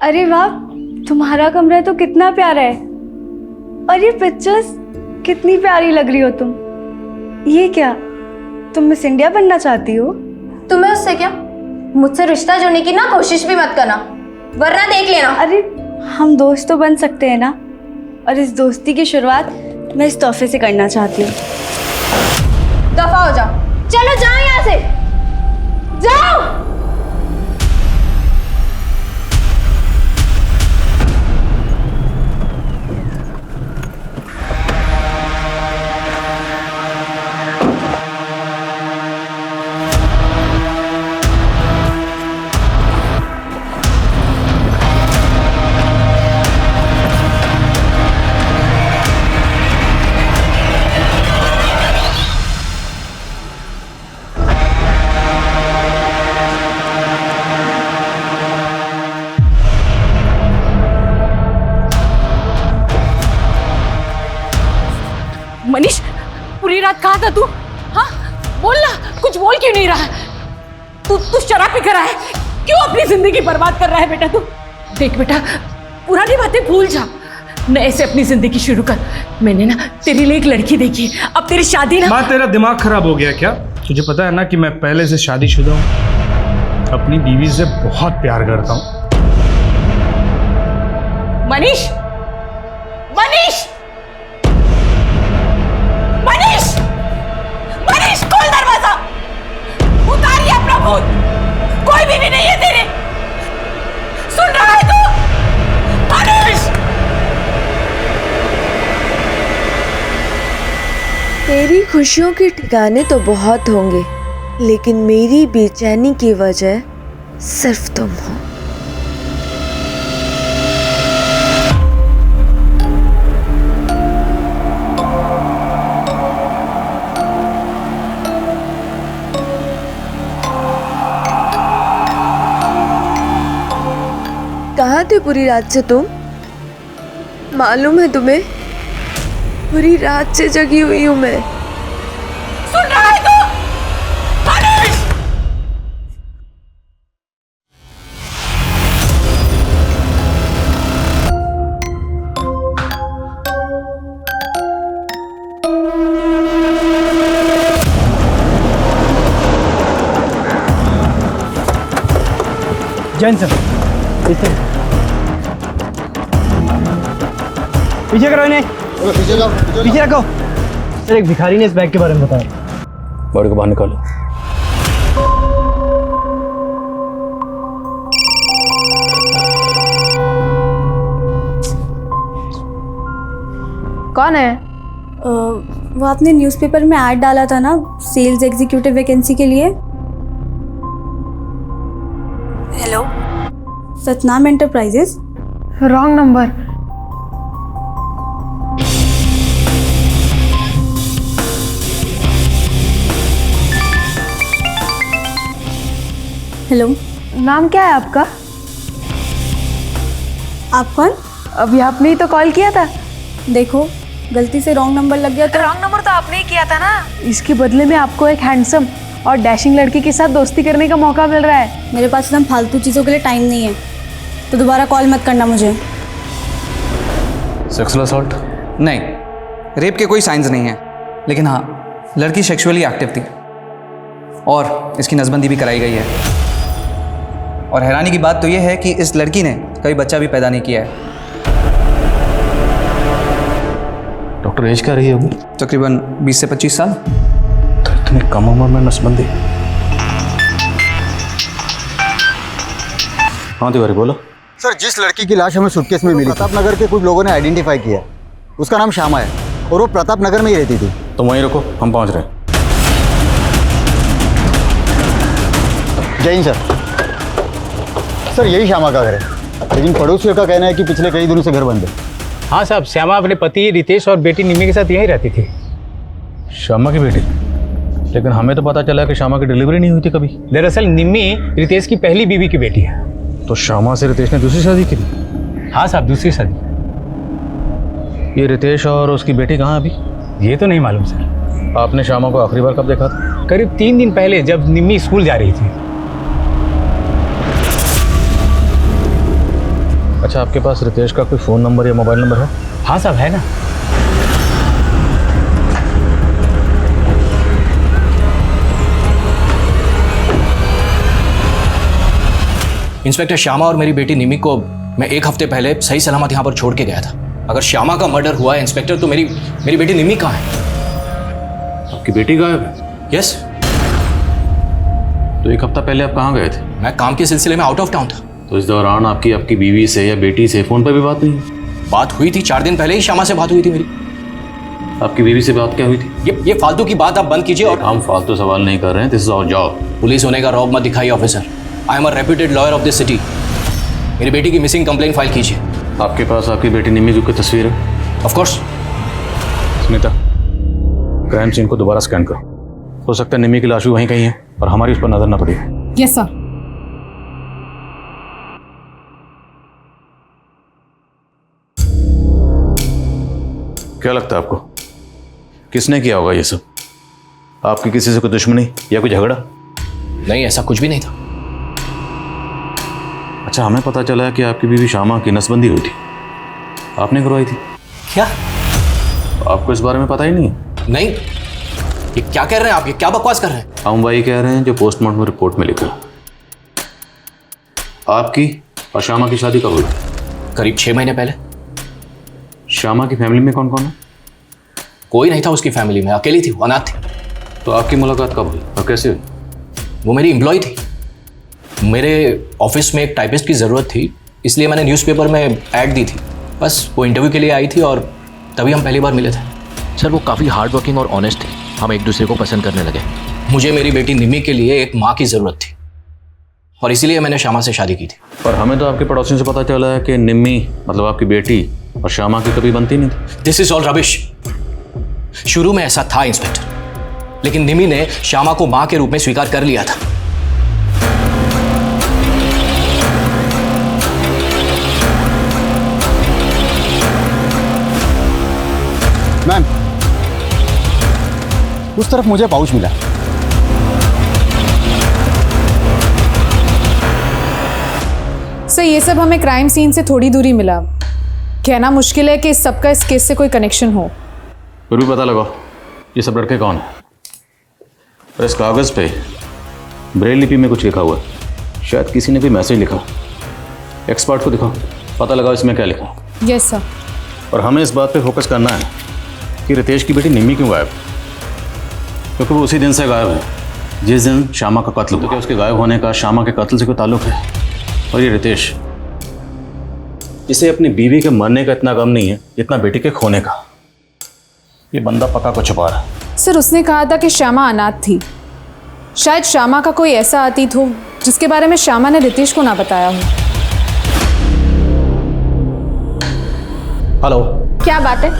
Speaker 21: अरे वाह, तुम्हारा कमरा तो कितना प्यारा है। और ये पिक्चर्स कितनी प्यारी लग रही हो तुम। ये क्या, तुम मिस इंडिया बनना चाहती हो?
Speaker 12: तुम्हें उससे क्या? मुझसे रिश्ता जोड़ने की ना कोशिश भी मत करना, वरना देख लेना।
Speaker 21: अरे हम दोस्त तो बन सकते हैं ना, और इस दोस्ती की शुरुआत मैं इस तोहफे से करना चाहती हूँ।
Speaker 12: दफा हो जाओ, चलो जाओ यहाँ से, जाओ।
Speaker 18: मनीष, पूरी रात कहाँ था तू? हाँ बोल ना, कुछ बोल क्यों नहीं रहा? तू शराब पी कर आया है, क्यों अपनी जिंदगी बर्बाद कर रहा है बेटा तू? देख बेटा, पुरानी बातें भूल जा, नए से अपनी जिंदगी शुरू कर। मैंने ना तेरे लिए एक लड़की देखी, अब तेरी शादी ना।
Speaker 14: माँ, तेरा दिमाग खराब हो गया क्या? तुझे पता है ना कि मैं पहले से शादीशुदा हूँ, अपनी बीवी से बहुत प्यार करता हूँ।
Speaker 18: मनीष, मनीष, मनीष, मनीष, खोल दरवाजा, उतारिए अपना भूत, कोई बीवी नहीं है तेरे, सुन रहा है तू? मनीष!
Speaker 15: तेरी खुशियों के ठिकाने तो बहुत होंगे, लेकिन मेरी बेचैनी की वजह सिर्फ तुम हो। कहाँ थे पूरी रात से तुम? मालूम है तुम्हें, पूरी रात से जगी हुई हूँ मैं।
Speaker 18: सुन रहा है तू? मनीष!
Speaker 13: जैन सर, पीछे करो इन्हें, पीछे रखो। सर, एक भिखारी ने इस बैग के बारे में बताया।
Speaker 6: बॉडी को बाहर निकालो।
Speaker 21: कौन है? वो आपने न्यूज़पेपर में ऐड डाला था ना, सेल्स एग्जीक्यूटिव वैकेंसी के लिए। Hello, Satnam enterprises.
Speaker 5: Wrong number.
Speaker 21: Hello,
Speaker 5: नाम क्या है आपका?
Speaker 21: आप कौन?
Speaker 5: अभी आपने ही तो कॉल किया था।
Speaker 21: देखो, गलती से रॉन्ग नंबर लग गया तो।
Speaker 5: रॉन्ग नंबर तो आपने ही किया था ना। इसके बदले में आपको एक हैंडसम और डैशिंग लड़की के साथ दोस्ती करने का मौका मिल रहा है।
Speaker 21: मेरे पास एकदम फालतू चीज़ों के लिए टाइम नहीं है, तो दोबारा कॉल मत करना मुझे।
Speaker 6: Sexual assault?
Speaker 23: नहीं, रेप के कोई साइंस नहीं है, लेकिन हाँ, लड़की सेक्सुअली एक्टिव थी और इसकी नसबंदी भी कराई गई है। और हैरानी की बात तो यह है कि इस लड़की ने कभी बच्चा भी पैदा नहीं किया है।
Speaker 6: डॉक्टर, एज क्या रही होगी?
Speaker 23: तकरीबन 20 से 25 साल।
Speaker 6: तो इतनी कम उम्र में नसबंदी? हाँ तिवारी, बोलो।
Speaker 9: सर, जिस लड़की की लाश हमें सूटकेस में मिली, प्रताप नगर के कुछ लोगों ने आइडेंटिफाई किया। उसका नाम श्यामा है और वो प्रताप नगर में ही रहती थी।
Speaker 6: तो वहीं रुको, हम पहुंच रहे हैं।
Speaker 9: जय हिंद सर। सर, यही श्यामा का घर है, लेकिन पड़ोसियों का कहना है कि पिछले कई दिनों से घर बंद है।
Speaker 24: हाँ साहब, श्यामा अपने पति रितेश और बेटी निमी के साथ यहीं रहती थी।
Speaker 6: श्यामा की बेटी? लेकिन हमें तो पता चला कि श्यामा की डिलीवरी नहीं हुई थी कभी।
Speaker 24: दरअसल निमी रितेश की पहली बीवी की बेटी है।
Speaker 6: तो श्यामा से रितेश ने दूसरी शादी की थी?
Speaker 24: हाँ साहब, दूसरी शादी।
Speaker 6: ये रितेश और उसकी बेटी कहाँ अभी?
Speaker 24: ये तो नहीं मालूम सर।
Speaker 6: आपने श्यामा को आखिरी बार कब देखा था?
Speaker 24: करीब 3 दिन पहले, जब निमी स्कूल जा रही थी।
Speaker 6: अच्छा, आपके पास रितेश का कोई फ़ोन नंबर या मोबाइल नंबर है?
Speaker 24: हाँ साहब, है ना।
Speaker 22: इंस्पेक्टर श्यामा और मेरी बेटी निमी को मैं 1 हफ्ते पहले सही सलामत यहाँ पर छोड़ के गया था। अगर श्यामा का मर्डर हुआ है इंस्पेक्टर, तो मेरी बेटी निमी कहाँ है?
Speaker 17: आपकी बेटी गायब है?
Speaker 22: यस।
Speaker 17: तो 1 हफ्ता पहले आप कहाँ गए थे?
Speaker 22: मैं काम के सिलसिले में आउट ऑफ टाउन था।
Speaker 17: तो इस दौरान आपकी बीवी से या बेटी से फ़ोन पर भी बात नहीं?
Speaker 22: बात हुई थी, 4 दिन पहले ही श्यामा से बात हुई थी मेरी।
Speaker 17: आपकी बीवी से बात क्या हुई थी?
Speaker 22: ये फालतू की बात आप बंद कीजिए। और
Speaker 17: हम फालतू सवाल नहीं कर रहे हैं, this is our job.
Speaker 22: Police होने का रौब मत दिखाइए officer. I am a reputed lawyer of this city. मेरी बेटी की मिसिंग कंप्लेंट फाइल कीजिए।
Speaker 17: आपके पास आपकी बेटी निमी की तस्वीर है?
Speaker 22: Of course.
Speaker 17: Smita, crime scene को दोबारा स्कैन करो। हो सकता है निमी की लाश भी वहीं कहीं है और हमारी उस पर नजर ना पड़ी।
Speaker 18: Yes sir.
Speaker 17: क्या लगता है आपको, किसने किया होगा ये सब? आपकी किसी से कोई दुश्मनी या कोई झगड़ा?
Speaker 22: नहीं, ऐसा कुछ भी नहीं था।
Speaker 17: अच्छा, हमें पता चला है कि आपकी बीवी श्यामा की नसबंदी हुई थी, आपने करवाई थी।
Speaker 22: क्या?
Speaker 17: आपको इस बारे में पता ही नहीं है?
Speaker 22: नहीं। ये क्या कह रहे हैं आप? ये क्या बकवास कर रहे हैं?
Speaker 17: हम वही कह रहे हैं जो पोस्टमार्टम रिपोर्ट में लिखा। आपकी और श्यामा की शादी कब हुई?
Speaker 22: करीब 6 महीने पहले।
Speaker 17: श्यामा की फैमिली में कौन कौन है?
Speaker 22: कोई नहीं था उसकी फैमिली में, अकेली थी, वो अनाथ थी।
Speaker 17: तो आपकी मुलाकात कब हुई और कैसे हुई?
Speaker 22: वो मेरी एम्प्लॉय थी। मेरे ऑफिस में एक टाइपिस्ट की ज़रूरत थी, इसलिए मैंने न्यूज़पेपर में ऐड दी थी। बस वो इंटरव्यू के लिए आई थी और तभी हम पहली बार मिले थे। सर, वो काफ़ी हार्ड वर्किंग और ऑनेस्ट थी। हम एक दूसरे को पसंद करने लगे। मुझे मेरी बेटी निमी के लिए एक माँ की ज़रूरत थी और इसीलिए मैंने श्यामा से शादी की थी।
Speaker 17: पर हमें तो आपके पड़ोसियों से पता चला है कि निम्मी मतलब आपकी बेटी और श्यामा की कभी बनती नहीं थी।
Speaker 22: This is all rubbish. शुरू में ऐसा था इंस्पेक्टर, लेकिन निमी ने श्यामा को मां के रूप में स्वीकार कर लिया था।
Speaker 9: मैम, उस तरफ मुझे पाउच मिला।
Speaker 18: सर, ये सब हमें क्राइम सीन से थोड़ी दूरी मिला। कहना मुश्किल है कि इस सबका इस केस से कोई कनेक्शन हो।
Speaker 17: फिर भी पता लगाओ ये सब लड़के कौन है। और इस कागज़ पे ब्रेल लिपि में कुछ लिखा हुआ है, शायद किसी ने भी मैसेज लिखा। एक्सपर्ट को दिखाओ, पता लगाओ इसमें क्या लिखा।
Speaker 18: Yes sir.
Speaker 17: और हमें इस बात पे फोकस करना है कि रितेश की बेटी निम्मी क्यों गायब, क्योंकि वो उसी दिन से गायब है जिस दिन श्यामा का कत्ल हुआ। तो क्या उसके गायब होने का श्यामा के कत्ल से कोई ताल्लुक है? और ये रितेश, इसे अपनी बीवी के मरने का इतना गम नहीं है जितना बेटी के खोने का। ये बंदा पक्का को छुपा रहा है।
Speaker 18: सर, उसने कहा था कि श्यामा अनाथ थी। शायद श्यामा का कोई ऐसा अतीत हो जिसके बारे में श्यामा ने रितेश को ना बताया हो।
Speaker 22: हेलो।
Speaker 5: क्या बात है,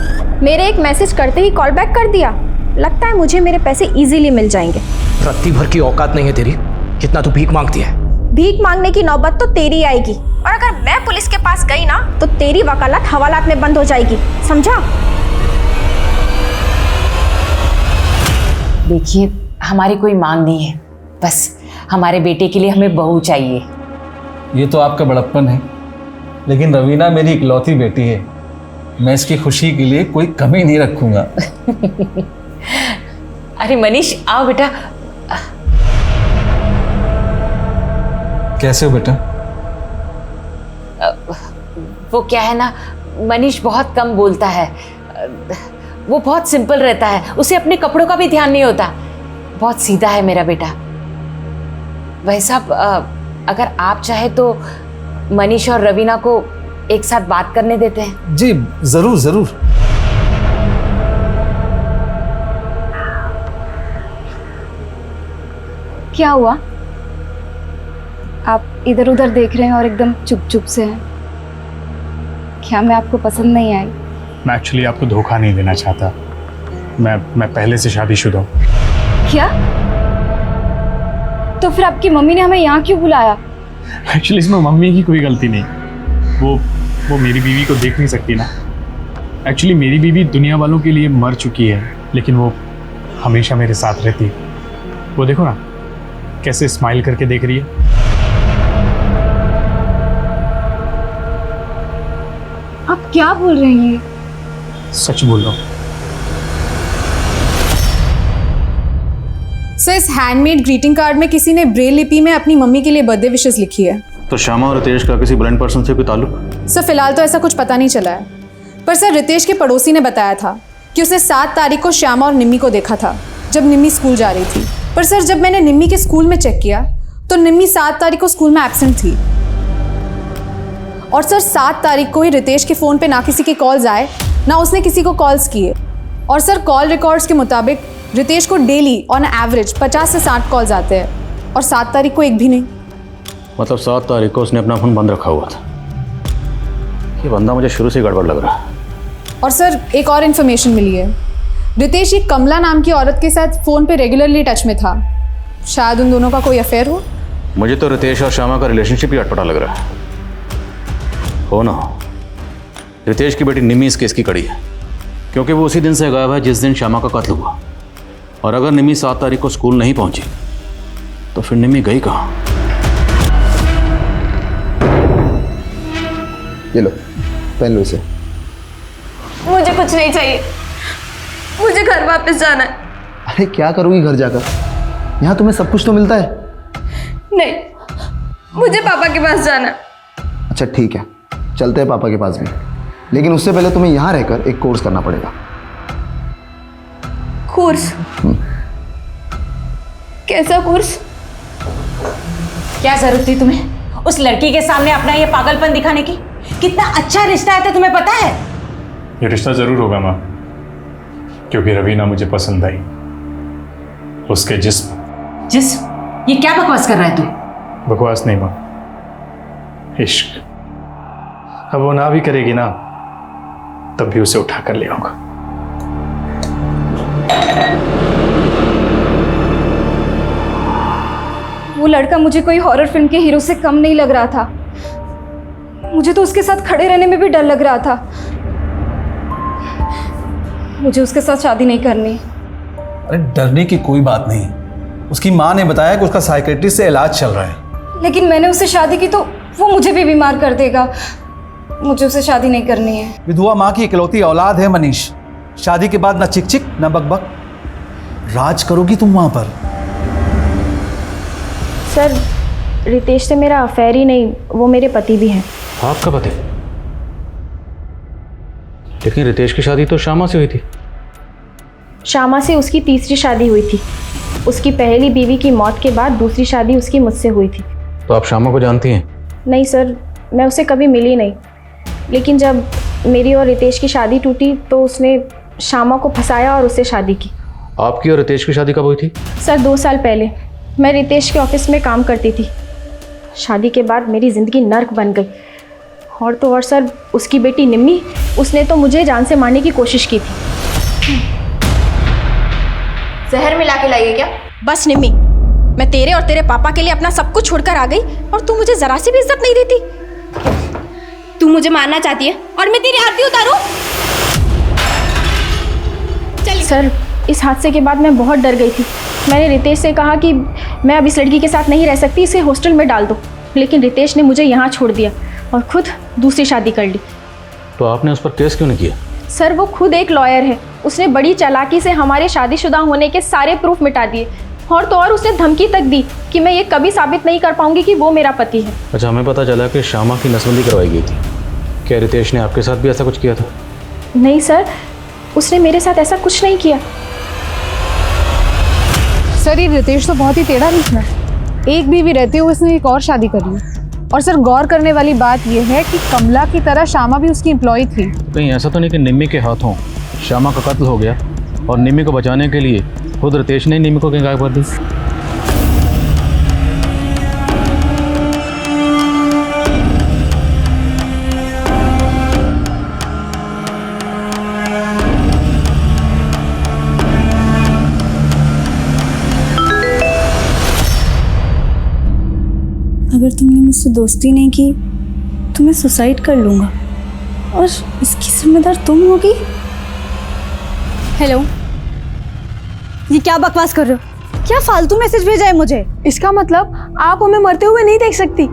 Speaker 5: मेरे एक मैसेज करते ही कॉल बैक कर दिया। लगता है मुझे मेरे पैसे इजीली मिल जाएंगे।
Speaker 22: रत्ती भर की औकात नहीं है तेरी, कितना तू भीख मांगती है।
Speaker 5: भीख मांगने की नौबत तो तेरी आएगी, और अगर मैं पुलिस के पास गई ना तो तेरी वकालत हवालात में बंद हो जाएगी, समझा?
Speaker 2: देखिए, हमारी कोई मांग नहीं है, बस हमारे बेटे के लिए हमें बहू चाहिए।
Speaker 24: ये तो आपका बड़प्पन है, लेकिन रवीना मेरी इकलौती बेटी है। मैं इसकी खुशी के लिए कोई कमी नहीं रखूंगा।
Speaker 2: अरे मनीष, आओ बेटा।
Speaker 24: कैसे हो बेटा?
Speaker 2: वो क्या है ना, मनीष बहुत कम बोलता है। वो बहुत सिंपल रहता है, उसे अपने कपड़ों का भी ध्यान नहीं होता। बहुत सीधा है मेरा बेटा। भाई साहब, अगर आप चाहे तो मनीष और रवीना को एक साथ बात करने देते हैं।
Speaker 24: जी जरूर जरूर।
Speaker 19: क्या हुआ? आप इधर उधर देख रहे हैं और एकदम चुप चुप से हैं। क्या मैं आपको पसंद नहीं आई?
Speaker 14: मैं एक्चुअली आपको धोखा नहीं देना चाहता। मैं पहले से शादीशुदा हूँ।
Speaker 19: क्या? तो फिर आपकी मम्मी ने हमें यहाँ क्यों बुलाया?
Speaker 14: एक्चुअली इसमें मम्मी की कोई गलती नहीं। वो मेरी बीवी को देख नहीं सकती ना। एक्चुअली मेरी बीवी दुनिया वालों के लिए मर चुकी है, लेकिन वो हमेशा मेरे साथ रहती है। वो देखो ना कैसे स्माइल करके देख रही है।
Speaker 19: क्या बोल रही हैं?
Speaker 14: सच बोल रहा हूँ।
Speaker 7: सर, इस हैंडमेड ग्रीटिंग कार्ड में किसी ने ब्रेल लिपि में अपनी मम्मी के लिए बर्थडे विशेस लिखी है।
Speaker 6: तो श्यामा और रितेश का किसी ब्लाइंड पर्सन से कोई ताल्लुक?
Speaker 7: सर, फिलहाल तो ऐसा कुछ पता नहीं चला है, पर सर रितेश के पड़ोसी ने बताया था कि उसने 7 तारीख को श्यामा और निम्मी को देखा था जब निम्मी स्कूल जा रही थी। पर सर, जब मैंने निम्मी के स्कूल में चेक किया तो निम्मी 7 तारीख को स्कूल में एब्सेंट थी। और सर 7 तारीख को ही रितेश के फ़ोन पे ना किसी के कॉल्स आए, ना उसने किसी को कॉल्स किए। और सर कॉल रिकॉर्ड्स के मुताबिक रितेश को डेली ऑन एवरेज 50 से 60 कॉल्स आते हैं और 7 तारीख को एक भी नहीं।
Speaker 6: मतलब 7 तारीख को उसने अपना फोन बंद रखा हुआ था। ये बंदा मुझे शुरू से गड़बड़ लग रहा है।
Speaker 7: और सर एक और इन्फॉर्मेशन मिली है, रितेश एक कमला नाम की औरत के साथ फ़ोन पे रेगुलरली टच में था। शायद उन दोनों का कोई अफेयर हो।
Speaker 6: मुझे तो रितेश और श्यामा का रिलेशनशिप ही अटपटा लग रहा है। हो ना, रितेश की बेटी निम्मी इस केस की कड़ी है, क्योंकि वो उसी दिन से गायब है जिस दिन श्यामा का कत्ल हुआ। और अगर निम्मी 7 तारीख को स्कूल नहीं पहुंची तो फिर निम्मी गई कहाँ?
Speaker 8: ये लो, पहन लो इसे।
Speaker 19: मुझे कुछ नहीं चाहिए, मुझे घर वापस जाना है।
Speaker 8: अरे क्या करोगी घर जाकर? यहाँ तुम्हें सब कुछ तो मिलता है।
Speaker 19: नहीं, मुझे पापा के पास जाना है।
Speaker 8: अच्छा ठीक है, चलते हैं पापा के पास भी, लेकिन उससे पहले तुम्हें यहाँ रहकर एक कोर्स करना पड़ेगा।
Speaker 19: कोर्स? कैसा कोर्स?
Speaker 2: क्या जरूरत थी तुम्हें उस लड़की के सामने अपना ये पागलपन दिखाने की? कितना अच्छा रिश्ता है, तो तुम्हें पता है?
Speaker 14: ये रिश्ता जरूर होगा माँ, क्योंकि रवीना मुझे पसंद आई। उसके जिस्म
Speaker 2: ये क्या बकवास कर रहा है तू?
Speaker 14: बकवास नहीं माँ, इश्क। अब वो ना भी करेगी ना, तब भी उसे उठा कर ले आऊंगा।
Speaker 19: वो लड़का मुझे कोई हॉरर फिल्म के हीरो से कम नहीं लग रहा था। मुझे तो उसके साथ खड़े रहने में भी डर लग रहा था। मुझे उसके साथ शादी नहीं करनी।
Speaker 24: अरे डरने की कोई बात नहीं, उसकी माँ ने बताया कि उसका साइकेट्रिस्ट से इलाज चल रहा है।
Speaker 19: लेकिन मैंने उससे शादी की तो वो मुझे भी बीमार कर देगा। मुझे उससे शादी नहीं करनी है।
Speaker 24: विधवा माँ की इकलौती औलाद है मनीष। शादी के बाद ना चिक चिक ना बकबक, राज करोगी तुम वहां पर।
Speaker 5: सर, रितेश से मेरा अफेयर ही नहीं, वो मेरे पति भी हैं।
Speaker 6: आपका पति? लेकिन रितेश की शादी तो श्यामा से हुई थी।
Speaker 5: श्यामा से उसकी तीसरी शादी हुई थी। उसकी पहली बीवी की मौत के बाद दूसरी शादी उसकी मुझसे हुई थी।
Speaker 6: तो आप श्यामा को जानती हैं?
Speaker 5: नहीं सर, मैं उसे कभी मिली नहीं। लेकिन जब मेरी और रितेश की शादी टूटी तो उसने श्यामा को फंसाया और उससे शादी की।
Speaker 6: आपकी और रितेश की शादी कब हुई थी?
Speaker 5: सर 2 साल पहले। मैं रितेश के ऑफिस में काम करती थी। शादी के बाद मेरी ज़िंदगी नर्क बन गई। और तो और सर, उसकी बेटी निम्मी, उसने तो मुझे जान से मारने की कोशिश की थी।
Speaker 12: जहर मिला के लाइए क्या?
Speaker 5: बस निम्मी, मैं तेरे और तेरे पापा के लिए अपना सब कुछ छोड़कर आ गई और तू मुझे जरा सी भी इज्जत नहीं देती।
Speaker 12: तू मुझे मारना चाहती है और मैं तेरी आरती उतारूं?
Speaker 5: सर, इस हादसे के बाद मैं बहुत डर गई थी। मैंने रितेश से कहा कि मैं अब इस लड़की के साथ नहीं रह सकती, इसे हॉस्टल में डाल दो। लेकिन रितेश ने मुझे यहाँ छोड़ दिया और खुद दूसरी शादी कर ली।
Speaker 6: तो आपने उस पर केस क्यों नहीं किया?
Speaker 5: सर, वो खुद एक लॉयर है। उसने बड़ी चालाकी से हमारे शादीशुदा होने के सारे प्रूफ मिटा दिए। और तो और उसने धमकी तक दी कि मैं ये कभी साबित नहीं कर पाऊंगी कि वो मेरा पति है।
Speaker 6: अच्छा, हमें पता चला कि श्यामा की नसबंदी करवाई गई थी। क्या रितेश ने आपके साथ भी ऐसा कुछ किया था?
Speaker 5: नहीं सर, उसने मेरे साथ ऐसा कुछ नहीं किया।
Speaker 7: सर, ये रितेश तो बहुत ही टेढ़ा निकला। एक बीवी रहते हुए उसने एक और शादी कर ली। और सर, गौर करने वाली बात यह है कि कमला की तरह श्यामा भी उसकी एम्प्लॉय थी।
Speaker 6: कहीं ऐसा तो नहीं कि निम्मी के हाथों श्यामा का कत्ल हो गया और निम्मी को बचाने के लिए खुद रितेश ने निम्मी को कहीं गायब कर दी?
Speaker 21: अगर तुमने मुझसे दोस्ती नहीं की तो मैं सुसाइड कर लूँगा और इसकी जिम्मेदार तुम होगी।
Speaker 19: हेलो, ये क्या बकवास कर रहे हो? क्या फालतू मैसेज भेजा है मुझे?
Speaker 7: इसका मतलब आप हमें मरते हुए नहीं देख सकती?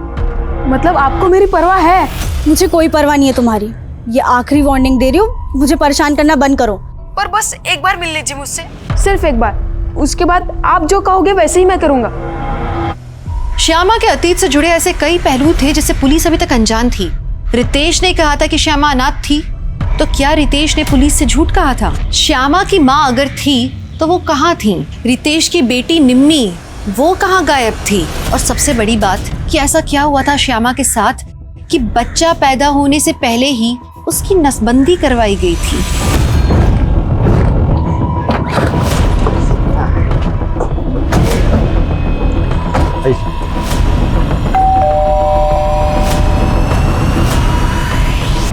Speaker 7: मतलब आपको मेरी परवाह है?
Speaker 19: मुझे कोई परवाह नहीं है तुम्हारी।
Speaker 21: ये आखिरी वार्निंग दे रही हूँ, मुझे परेशान करना बंद करो।
Speaker 12: पर बस एक बार मिल लीजिए मुझसे।
Speaker 3: सिर्फ एक बार, उसके बाद आप जो कहोगे वैसे ही मैं करूँगा।
Speaker 1: श्यामा के अतीत से जुड़े ऐसे कई पहलू थे जिससे पुलिस अभी तक अनजान थी। रितेश ने कहा था कि श्यामा अनाथ थी, तो क्या रितेश ने पुलिस से झूठ कहा था? श्यामा की माँ अगर थी तो वो कहाँ थी? रितेश की बेटी निम्मी वो कहाँ गायब थी? और सबसे बड़ी बात कि ऐसा क्या हुआ था श्यामा के साथ कि बच्चा पैदा होने से पहले ही उसकी नसबंदी करवाई गई थी?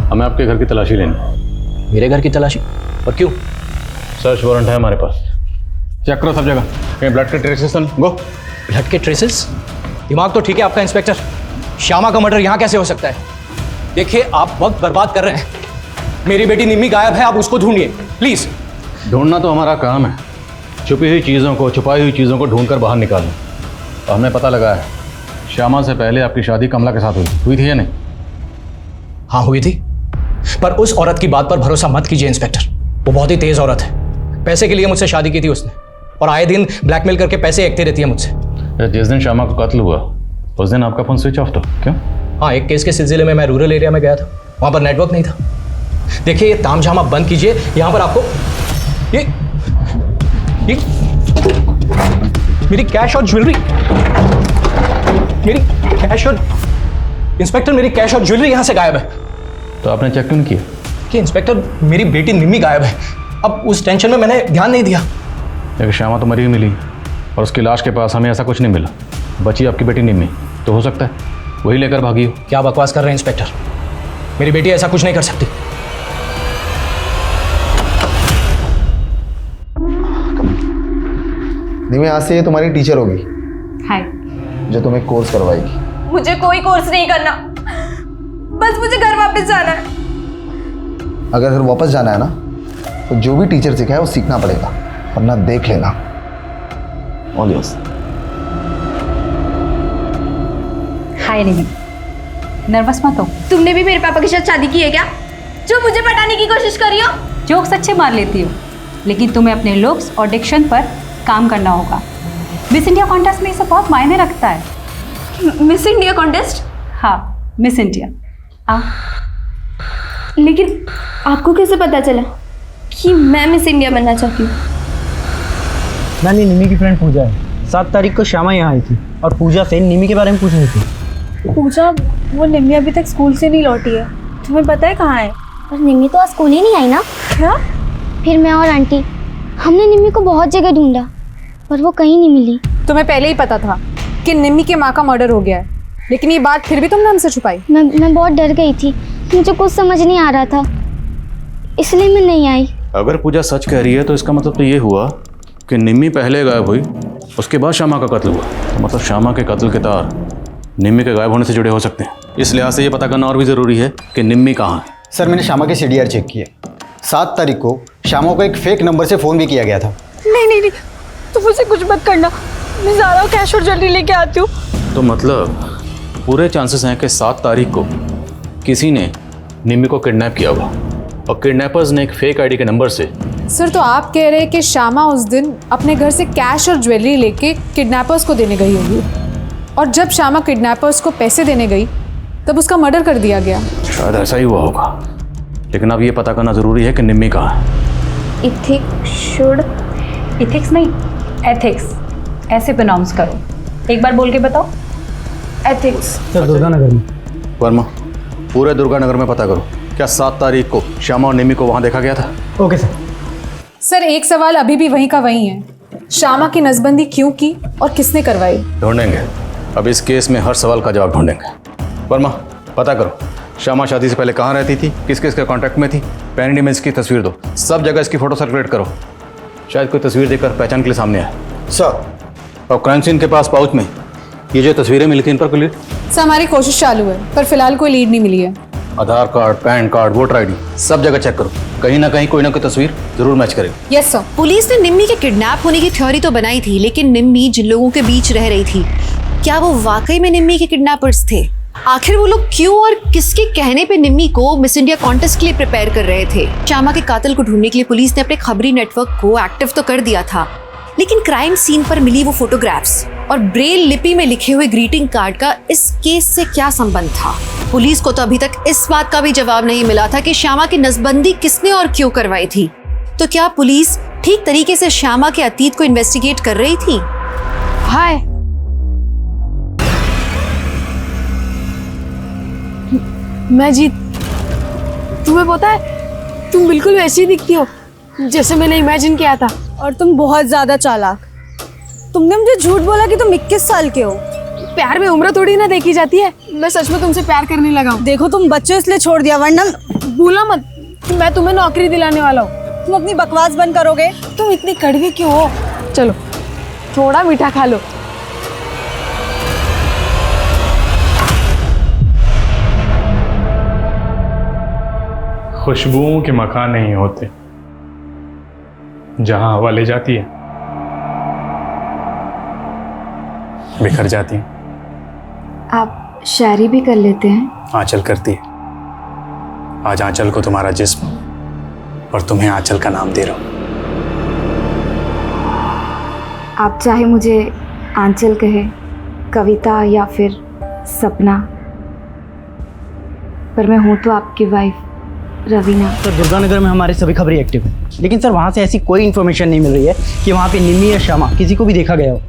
Speaker 17: हमें आपके घर की तलाशी लेनी।
Speaker 22: मेरे घर की तलाशी? और क्यों?
Speaker 17: सर्च वारंट है हमारे पास। चेक करो सब जगह, कहीं ब्लड के ट्रेसेस तो नहीं? गो।
Speaker 22: ब्लड के ट्रेसेस? दिमाग तो ठीक है आपका इंस्पेक्टर। श्यामा का मर्डर यहाँ कैसे हो सकता है? देखिए आप वक्त बर्बाद कर रहे हैं। मेरी बेटी निम्मी गायब है, आप उसको ढूंढिए प्लीज।
Speaker 17: ढूंढना तो हमारा काम है, छुपी हुई चीज़ों को, छुपाई हुई चीज़ों को ढूंढ कर बाहर निकालना। और हमें पता लगा है श्यामा से पहले आपकी शादी कमला के साथ हुई थी या नहीं?
Speaker 22: हाँ हुई थी, पर उस औरत की बात पर भरोसा मत कीजिए इंस्पेक्टर। वो बहुत ही तेज औरत है। पैसे के लिए मुझसे शादी की थी उसने, और आए दिन ब्लैकमेल करके पैसे एकते रहती है मुझसे।
Speaker 17: जिस दिन श्यामा का कत्ल हुआ उस दिन आपका फोन स्विच ऑफ था, क्यों?
Speaker 22: हाँ, एक केस के सिलसिले में मैं रूरल एरिया में गया था, वहाँ पर नेटवर्क नहीं था। देखिए ये तामझाम आप बंद कीजिए। यहाँ पर आपको ये मेरी कैश और ज्वेलरी, मेरी कैश और इंस्पेक्टर मेरी कैश और ज्वेलरी यहाँ से गायब है।
Speaker 17: तो आपने चेक क्यों नहीं किया?
Speaker 22: कि इंस्पेक्टर मेरी बेटी निम्मी गायब है। अब उस टेंशन में मैंने ध्यान नहीं दिया।
Speaker 17: लेकिन श्यामा तो मरी हुई मिली और उसकी लाश के पास हमें ऐसा कुछ नहीं मिला। बची आपकी बेटी निम्मी, तो हो सकता है वही लेकर भागी हो।
Speaker 22: क्या बकवास कर रहे हैं इंस्पेक्टर? मेरी बेटी ऐसा कुछ नहीं कर सकती।
Speaker 8: निम्मी आज से ये तुम्हारी टीचर होगी,
Speaker 12: हाय।
Speaker 8: जो तुम्हें कोर्स करवाएगी।
Speaker 12: मुझे कोई कोर्स नहीं करना, बस मुझे घर वापस जाना है।
Speaker 8: अगर घर वापस जाना है ना, तो जो भी टीचर सिखाए वो सीखना पड़ेगा, वरना देख लेना। All yours.
Speaker 12: Hi Nimi, nervous मत हो। तुमने भी मेरे पापा के साथ शादी की है क्या, जो मुझे पटाने की कोशिश कर रही हो?
Speaker 10: जोक्स अच्छे मार लेती हो, लेकिन तुम्हें अपने लुक्स और डिक्शन पर काम करना होगा। मिस इंडिया कॉन्टेस्ट में ये सब बहुत मायने रखता है।
Speaker 12: Miss India contest?
Speaker 10: हाँ, मिस इंडिया।
Speaker 12: लेकिन आपको कैसे पता चला कि मैं मिस इंडिया बनना चाहती हूँ?
Speaker 13: मैंने निमी की फ्रेंड पूजा है। 7 तारीख को श्यामा यहाँ आई थी और पूजा से निमी के बारे में पूछ रही थी।
Speaker 5: पूजा, वो निमी अभी तक स्कूल से नहीं लौटी है, तुम्हें पता है कहाँ है?
Speaker 16: पर निम्मी तो आज स्कूल ही नहीं आई ना।
Speaker 5: क्या?
Speaker 16: फिर मैं और आंटी हमने निम्मी को बहुत जगह ढूंढा, पर वो कहीं नहीं मिली।
Speaker 7: तुम्हें पहले ही पता था कि निम्मी के माँ का मर्डर हो गया है, लेकिन ये बात फिर भी तुमने हमसे छुपाई।
Speaker 16: मैं बहुत डर गई थी, मुझे कुछ समझ नहीं आ रहा था, इसलिए मैं नहीं आई।
Speaker 17: अगर पूजा सच कह रही है तो इसका मतलब तो ये हुआ कि निम्मी पहले गायब हुई, उसके बाद श्यामा का कत्ल हुआ। तो मतलब श्यामा के कत्ल के तार निम्मी के गायब होने से जुड़े हो सकते हैं। इस लिहाज से ये पता करना और भी ज़रूरी है कि निम्मी कहाँ है।
Speaker 20: सर, मैंने श्यामा के CDR चेक किए। 7 तारीख को श्यामा को एक फेक नंबर से फ़ोन भी किया गया था।
Speaker 5: नहीं, तुम मुझे कुछ मत करना, मैं ज़्यादा कैश और ज्वेलरी लेके आती हूँ।
Speaker 17: तो मतलब पूरे चांसेस हैं कि 7 तारीख को किसी ने निम्मी को किडनैप किया होगा और किडनैपर्स ने एक फेक आईडी के नंबर से।
Speaker 7: सर, तो आप कह रहे हैं कि श्यामा उस दिन अपने घर से कैश और ज्वेलरी लेके किडनैपर्स को देने गई होगी, और जब श्यामा किडनैपर्स को पैसे देने गई तब उसका मर्डर कर दिया गया।
Speaker 17: शायद ऐसा ही हुआ होगा, लेकिन अब ये पता करना ज़रूरी है कि निम्मी कहाँ है।
Speaker 10: इथिक्स नहीं, एथिक्स ऐसे प्रोनाउंस करो। एक बार बोल के बताओ।
Speaker 7: एथिक्स।
Speaker 13: सर, दुर्गानगर में।
Speaker 17: वर्मा, पूरे दुर्गानगर में पता करो, क्या 7 तारीख को श्यामा और निम्मी को वहाँ देखा गया था?
Speaker 13: Okay sir.
Speaker 7: सर, एक सवाल अभी भी वहीं का वहीं है, श्यामा की नसबंदी क्यों की और किसने करवाई?
Speaker 17: ढूंढेंगे, अब इस केस में हर सवाल का जवाब ढूंढेंगे। वर्मा, पता करो श्यामा शादी से पहले कहाँ रहती थी, किस किस के कॉन्टैक्ट में थी, पैन इमेज की तस्वीर दो, सब जगह इसकी फ़ोटो सर्कुलेट करो। शायद कोई तस्वीर देखकर पहचान के लिए सामने आए।
Speaker 20: सर,
Speaker 17: और क्राइम सीन के पास पाउच में ये जो तस्वीरें मिली थी, इन पर कोई लीड?
Speaker 7: सर, हमारी कोशिश चालू है, पर फिलहाल कोई लीड नहीं मिली है।
Speaker 17: Aadhaar card, PAN card, voter ID सब जगह चेक करो, कहीं ना कहीं कोई ना कोई तस्वीर जरूर मैच करेगी।
Speaker 7: Yes sir.
Speaker 1: पुलिस ने निम्मी के किडनैप होने की थ्योरी तो बनाई थी, लेकिन निम्मी जिन लोगों के बीच रह रही थी, क्या वो वाकई में निम्मी के किडनैपर्स थे? आखिर वो लोग क्यों और किसके कहने पे निम्मी को मिस इंडिया कॉन्टेस्ट के लिए प्रिपेयर कर रहे थे? श्यामा के कातिल को ढूंढने के लिए पुलिस ने अपने खबरी नेटवर्क को एक्टिव तो कर दिया था, लेकिन क्राइम सीन पर मिली वो फोटोग्राफ्स और ब्रेल लिपि में लिखे हुए ग्रीटिंग कार्ड का इस केस से क्या संबंध था? पुलिस को तो अभी तक इस बात का भी जवाब नहीं मिला था कि श्यामा की नसबंदी किसने और क्यों करवाई थी। तो क्या पुलिस ठीक तरीके से श्यामा के अतीत को इन्वेस्टिगेट कर रही थी?
Speaker 3: हाय, मैं जीत। तुम्हें पता है तुम बिल्कुल वैसी ही दिखती हो जैसे मैंने इमेजिन किया था।
Speaker 21: और तुम बहुत ज्यादा चालाक। तुमने मुझे झूठ बोला कि तुम 21 साल के हो।
Speaker 3: प्यार में उम्र थोड़ी ना देखी जाती है। मैं सच में तुमसे प्यार करने लगा हूँ।
Speaker 21: देखो तुम बच्चे इसलिए छोड़ दिया, वरना
Speaker 3: भूला मत, मैं तुम्हें नौकरी दिलाने वाला हूँ।
Speaker 21: तुम अपनी बकवास बंद करोगे?
Speaker 3: तुम इतनी कड़वी क्यों हो? चलो थोड़ा मीठा खा लो।
Speaker 14: खुशबुओं के मकान नहीं होते, जहां हवा ले जाती है बिखर जाती हैं।
Speaker 19: आप शायरी भी कर लेते हैं?
Speaker 14: आंचल करती है। आज आंचल को तुम्हारा जिस्म और तुम्हें आंचल का नाम दे रहा हूं।
Speaker 19: आप चाहे मुझे आंचल कहे, कविता या फिर सपना, पर मैं हूँ तो आपकी वाइफ रवीना।
Speaker 4: सर दुर्गानगर में हमारे सभी खबरें एक्टिव हैं, लेकिन सर वहाँ से ऐसी कोई इन्फॉर्मेशन नहीं मिल रही है कि वहाँ पे निम्मी या श्यामा किसी को भी देखा गया हो।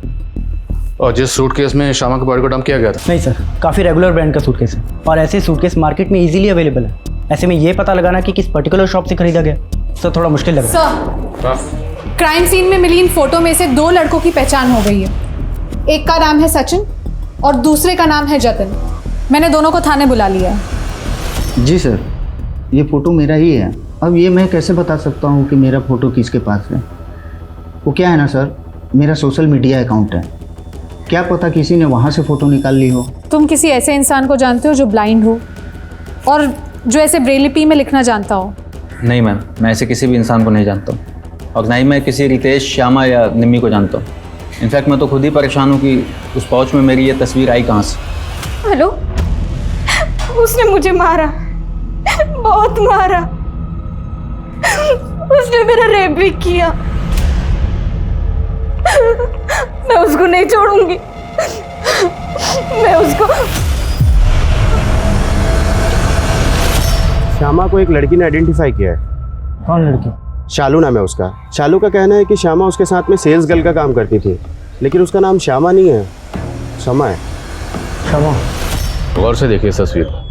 Speaker 6: और जिस सूटकेस में श्यामा के बॉडी को डंप किया गया था?
Speaker 4: नहीं सर, काफ़ी रेगुलर ब्रांड का सूटकेस है और ऐसे सूटकेस मार्केट में इजीली अवेलेबल है। ऐसे में ये पता लगाना कि किस पर्टिकुलर शॉप से खरीदा गया सर थोड़ा मुश्किल लग रहा है।
Speaker 7: सर, क्राइम सीन में मिली इन फोटो में से 2 लड़कों की पहचान हो गई है। एक का नाम है सचिन और दूसरे का नाम है जतिन। मैंने दोनों को थाने बुला लिया है।
Speaker 20: जी सर, ये फ़ोटो मेरा ही है। अब ये मैं कैसे बता सकता हूँ कि मेरा फ़ोटो किसके पास है? वो क्या है ना सर, मेरा सोशल मीडिया अकाउंट है, क्या पता किसी ने वहाँ से फ़ोटो निकाल ली हो।
Speaker 7: तुम किसी ऐसे इंसान को जानते हो जो ब्लाइंड हो और जो ऐसे ब्रेल लिपि में लिखना जानता हो?
Speaker 11: नहीं मैम, मैं ऐसे किसी भी इंसान को नहीं जानता हूँ, और ना ही मैं किसी रितेश, श्यामा या निम्मी को जानता हूँ। इनफैक्ट मैं तो खुद ही परेशान हूँ कि उस पाउच में मेरी ये तस्वीर आई कहाँ से।
Speaker 5: हेलो, उसने मुझे मारा, बहुत मारा। उसने मेरा रेप भी किया। मैं उसको नहीं छोड़ूंगी। मैं उसको।
Speaker 15: श्यामा को एक लड़की ने आइडेंटिफाई किया है।
Speaker 4: कौन लड़की?
Speaker 15: शालू नाम है उसका। शालू का कहना है कि श्यामा उसके साथ में सेल्स गर्ल का काम करती थी, लेकिन उसका नाम श्यामा नहीं है, शमा है।
Speaker 4: शमा?
Speaker 6: गौर से देखिए इस तस्वीर को,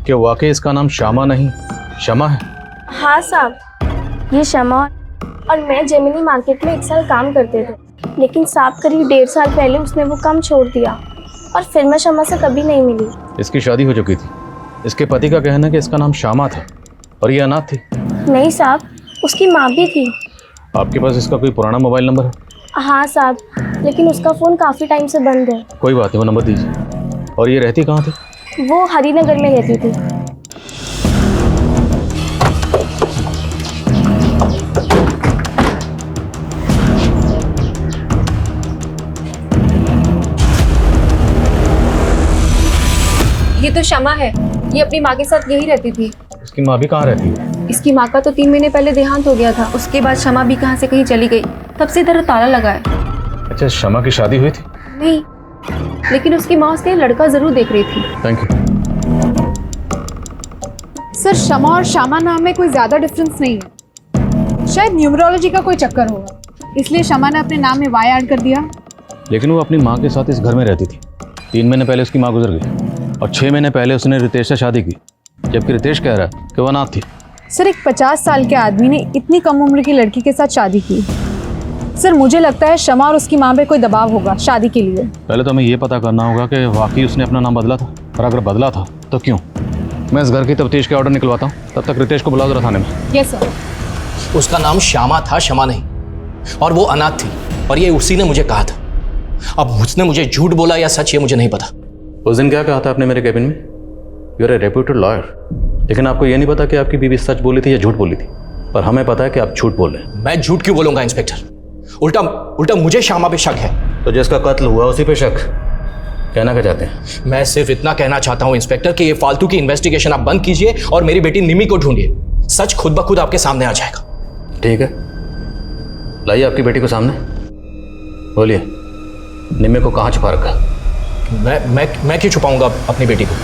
Speaker 6: क्या वाकई इसका नाम श्यामा नहीं शमा है?
Speaker 16: हाँ साहब, ये शमा और मैं जेमिनी मार्केट में 1 साल काम करते थे, लेकिन साहब करीब 1.5 साल पहले उसने वो काम छोड़ दिया और फिर मैं शमा से कभी नहीं मिली।
Speaker 6: इसकी शादी हो चुकी थी। इसके पति का कहना है कि इसका नाम श्यामा था और ये अनाथ थी।
Speaker 16: नहीं साहब, उसकी माँ भी थी।
Speaker 6: आपके पास इसका कोई पुराना मोबाइल नंबर है?
Speaker 16: हाँ साहब, लेकिन उसका फ़ोन काफ़ी टाइम से बंद है।
Speaker 6: कोई बात नहीं, वो नंबर दीजिए। और ये रहती कहाँ थी?
Speaker 16: वो हरिनगर में रहती थी।
Speaker 19: ये तो शमा है, ये अपनी माँ के साथ यही रहती थी।
Speaker 6: इसकी माँ भी कहाँ रहती है?
Speaker 19: इसकी माँ का तो 3 महीने पहले देहांत हो गया था। उसके बाद शमा भी कहाँ से कहीं चली गई, तब से इधर ताला लगा है।
Speaker 6: अच्छा, शमा की शादी हुई थी?
Speaker 19: नहीं, लेकिन उसकी माँ उसके लड़का जरूर देख रही थी।
Speaker 6: Thank you.
Speaker 7: सर, शमा और श्यामा नाम में कोई ज़्यादा डिफरेंस नहीं है। शायद न्यूमरोलॉजी का कोई चक्कर होगा, इसलिए शमा ने अपने नाम में वाई ऐड कर दिया।
Speaker 6: लेकिन वो अपनी माँ के साथ इस घर में रहती थी। 3 महीने पहले उसकी माँ गुजर गई और 6 महीने पहले उसने रितेश से शादी की, जबकि रितेश कह रहा है कि वो अनाथ थी।
Speaker 7: सर, एक 50 साल के आदमी ने इतनी कम उम्र की लड़की के साथ शादी की। सर, मुझे लगता है शमा और उसकी माँ पे कोई दबाव होगा शादी के लिए।
Speaker 6: पहले तो हमें ये पता करना होगा कि वाकई उसने अपना नाम बदला था, और अगर बदला था तो क्यों। मैं इस घर की तफ्तीश के ऑर्डर निकलवाता हूँ, तब तक रितेश को बुला दो थाने में।
Speaker 7: Yes sir.
Speaker 22: उसका नाम श्यामा था, शमा नहीं, और वो अनाथ थी, और ये उसी ने मुझे कहा था। अब उसने मुझे झूठ बोला या सच, ये मुझे नहीं पता।
Speaker 6: उस दिन क्या कहा था आपने मेरे कैबिन में? You are a reputed lawyer, लेकिन आपको ये नहीं पता कि आपकी बीवी सच बोली थी या झूठ बोली थी। पर हमें पता है कि आप झूठ बोल रहे हैं।
Speaker 22: मैं झूठ क्यों बोलूंगा इंस्पेक्टर? उल्टा मुझे श्यामा पे शक है।
Speaker 6: तो जिसका कत्ल हुआ उसी पे शक?
Speaker 22: कहना क्या चाहते हैं? मैं सिर्फ इतना कहना चाहता हूँ इंस्पेक्टर कि ये फालतू की इन्वेस्टिगेशन आप बंद कीजिए और मेरी बेटी निमी को ढूंढिए। सच खुद ब खुद आपके सामने आ जाएगा।
Speaker 11: ठीक है, लाइए आपकी बेटी को सामने। बोलिए, निम्मी को कहाँ छुपा रखा है?
Speaker 22: मैं क्यों छुपाऊंगा अपनी बेटी को?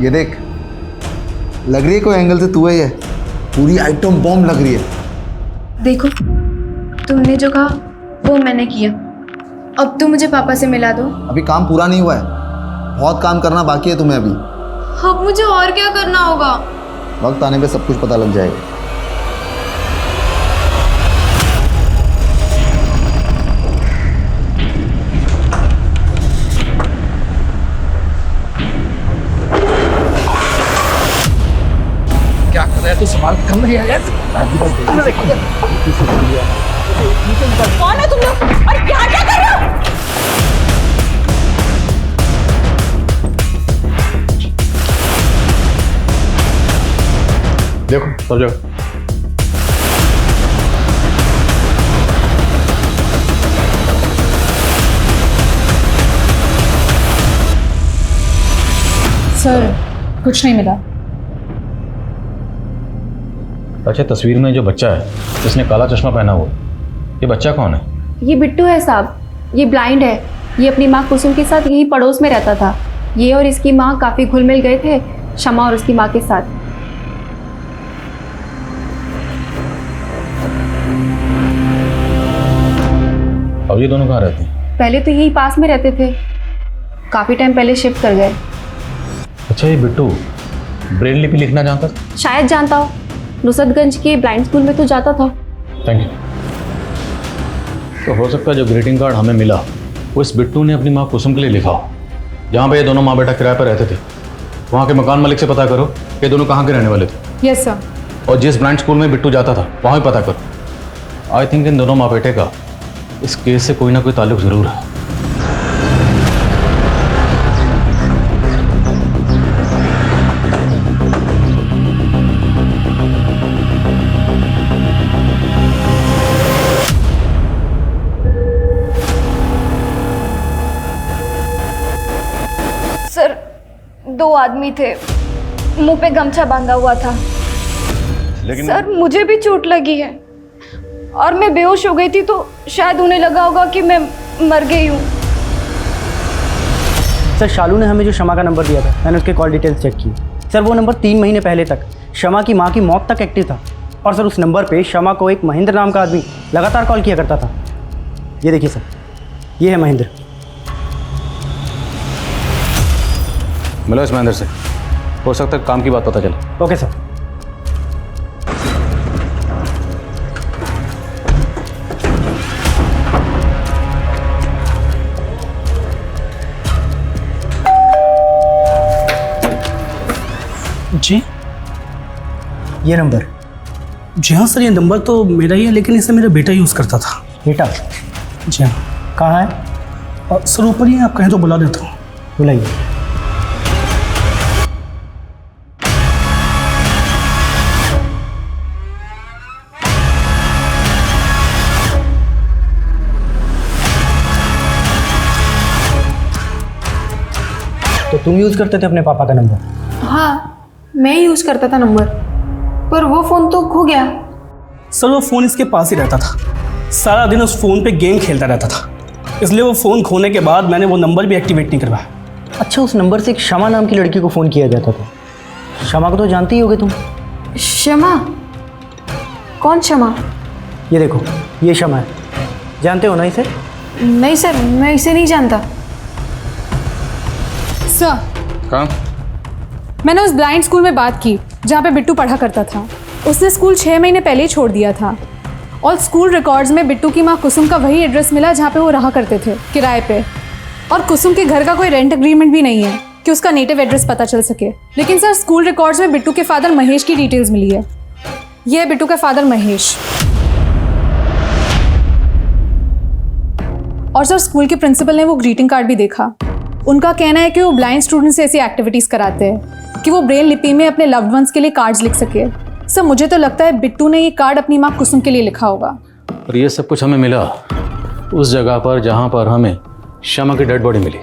Speaker 8: ये देख, लग रही है कोई एंगल से तू ही है। पूरी आइटम बॉम्ब लग रही है।
Speaker 5: देखो, तुमने जो कहा वो मैंने किया। अब तुम मुझे पापा से मिला दो।
Speaker 8: अभी काम पूरा नहीं हुआ है, बहुत काम करना बाकी है तुम्हें अभी।
Speaker 5: अब मुझे और क्या करना होगा?
Speaker 8: वक्त आने पे सब कुछ पता लग जाएगा।
Speaker 22: क्या कर रहा है तू? सवाल कम नहीं आया।
Speaker 12: कौन है तुम लोग और क्या क्या कर रहे हो?
Speaker 11: देखो सब जगह।
Speaker 7: सर, कुछ नहीं मिला।
Speaker 11: अच्छा, तस्वीर में जो बच्चा है जिसने काला चश्मा पहना हुआ, ये बच्चा कौन है?
Speaker 5: ये बिट्टू है साहब, ये ब्लाइंड है। ये अपनी माँ कुसुम के साथ यही पड़ोस में रहता था। ये और इसकी माँ काफ़ी घुल मिल गए थे शमा और उसकी माँ के साथ।
Speaker 11: अब ये दोनों कहाँ रहते हैं?
Speaker 5: पहले तो यही पास में रहते थे, काफ़ी टाइम पहले शिफ्ट कर गए।
Speaker 11: अच्छा, ये बिट्टू ब्रेल लिपि लिखना जानता था?
Speaker 5: शायद जानता हो, नुसरतगंज के ब्लाइंड स्कूल में तो जाता था।
Speaker 11: Thank you. तो हो सकता है जो ग्रीटिंग कार्ड हमें मिला वो इस बिट्टू ने अपनी माँ कुसुम के लिए लिखा हो। जहाँ पे ये दोनों माँ बेटा किराए पर रहते थे, वहाँ के मकान मालिक से पता करो ये दोनों कहाँ के रहने वाले थे।
Speaker 7: Yes sir.
Speaker 11: और जिस ब्लाइंड स्कूल में बिट्टू जाता था वहाँ भी पता करो। आई थिंक इन दोनों माँ बेटे का इस केस से कोई ना कोई ताल्लुक ज़रूर है।
Speaker 16: सर, 2 आदमी थे, मुंह पे गमछा बांधा हुआ था।
Speaker 11: लेकिन
Speaker 16: सर, मुझे भी चोट लगी है और मैं बेहोश हो गई थी, तो शायद उन्हें लगा होगा कि मैं मर गई हूँ।
Speaker 4: सर, शालू ने हमें जो शमा का नंबर दिया था, मैंने उसके कॉल डिटेल्स चेक की। सर, वो नंबर 3 महीने पहले तक शमा की माँ की मौत तक एक्टिव था। और सर, उस नंबर पे शमा को एक महेंद्र नाम का आदमी लगातार कॉल किया करता था। ये देखिए सर, ये है महेंद्र।
Speaker 11: मिलो इस महेंद्र से, हो सकता है काम की बात पता चले।
Speaker 4: Okay sir.
Speaker 2: जी,
Speaker 4: ये नंबर?
Speaker 2: जी हाँ सर, ये नंबर तो मेरा ही है, लेकिन इसे मेरा बेटा यूज़ करता था।
Speaker 4: बेटा?
Speaker 2: जी हाँ।
Speaker 4: कहाँ है?
Speaker 2: सर, ऊपर ही, आप कहें तो बुला देता हूँ।
Speaker 4: बुलाइए। तो तुम यूज़ करते थे अपने पापा का नंबर?
Speaker 3: हाँ, मैं यूज़ करता था नंबर, पर वो फ़ोन तो खो गया।
Speaker 2: सर, वो फ़ोन इसके पास ही रहता था, सारा दिन उस फ़ोन पे गेम खेलता रहता था, इसलिए वो फ़ोन खोने के बाद मैंने वो नंबर भी एक्टिवेट नहीं करवाया।
Speaker 4: अच्छा, उस नंबर से एक शमा नाम की लड़की को फ़ोन किया जाता था। शमा को तो जानती ही होगे तुम।
Speaker 3: शमा? कौन शमा?
Speaker 4: ये देखो, ये शमा है, जानते हो ना इसे?
Speaker 3: नहीं सर, मैं इसे नहीं जानता।
Speaker 7: सर,
Speaker 11: कहाँ?
Speaker 7: मैंने उस ब्लाइंड स्कूल में बात की जहाँ पे बिट्टू पढ़ा करता था। उसने स्कूल 6 महीने पहले ही छोड़ दिया था और स्कूल रिकॉर्ड्स में बिट्टू की माँ कुसुम का वही एड्रेस मिला जहाँ पे वो रहा करते थे, किराए पे। और कुसुम के घर का कोई रेंट एग्रीमेंट भी नहीं है कि उसका नेटिव एड्रेस पता चल सके। लेकिन सर, स्कूल रिकॉर्ड्स में बिट्टू के फादर महेश की डिटेल्स मिली है। ये है बिट्टू का फादर महेश। और सर, स्कूल के प्रिंसिपल ने वो ग्रीटिंग कार्ड भी देखा। उनका कहना है कि वो ब्लाइंड स्टूडेंट्स से ऐसी एक्टिविटीज़ कराते हैं कि वो ब्रेल लिपि में अपने लव्ड वंस के लिए कार्ड्स लिख सके। सर, मुझे तो लगता है बिट्टू ने ये कार्ड अपनी माँ कुसुम के लिए लिखा होगा।
Speaker 11: और ये सब कुछ हमें मिला उस जगह पर जहाँ पर हमें शमा की डेड बॉडी मिली।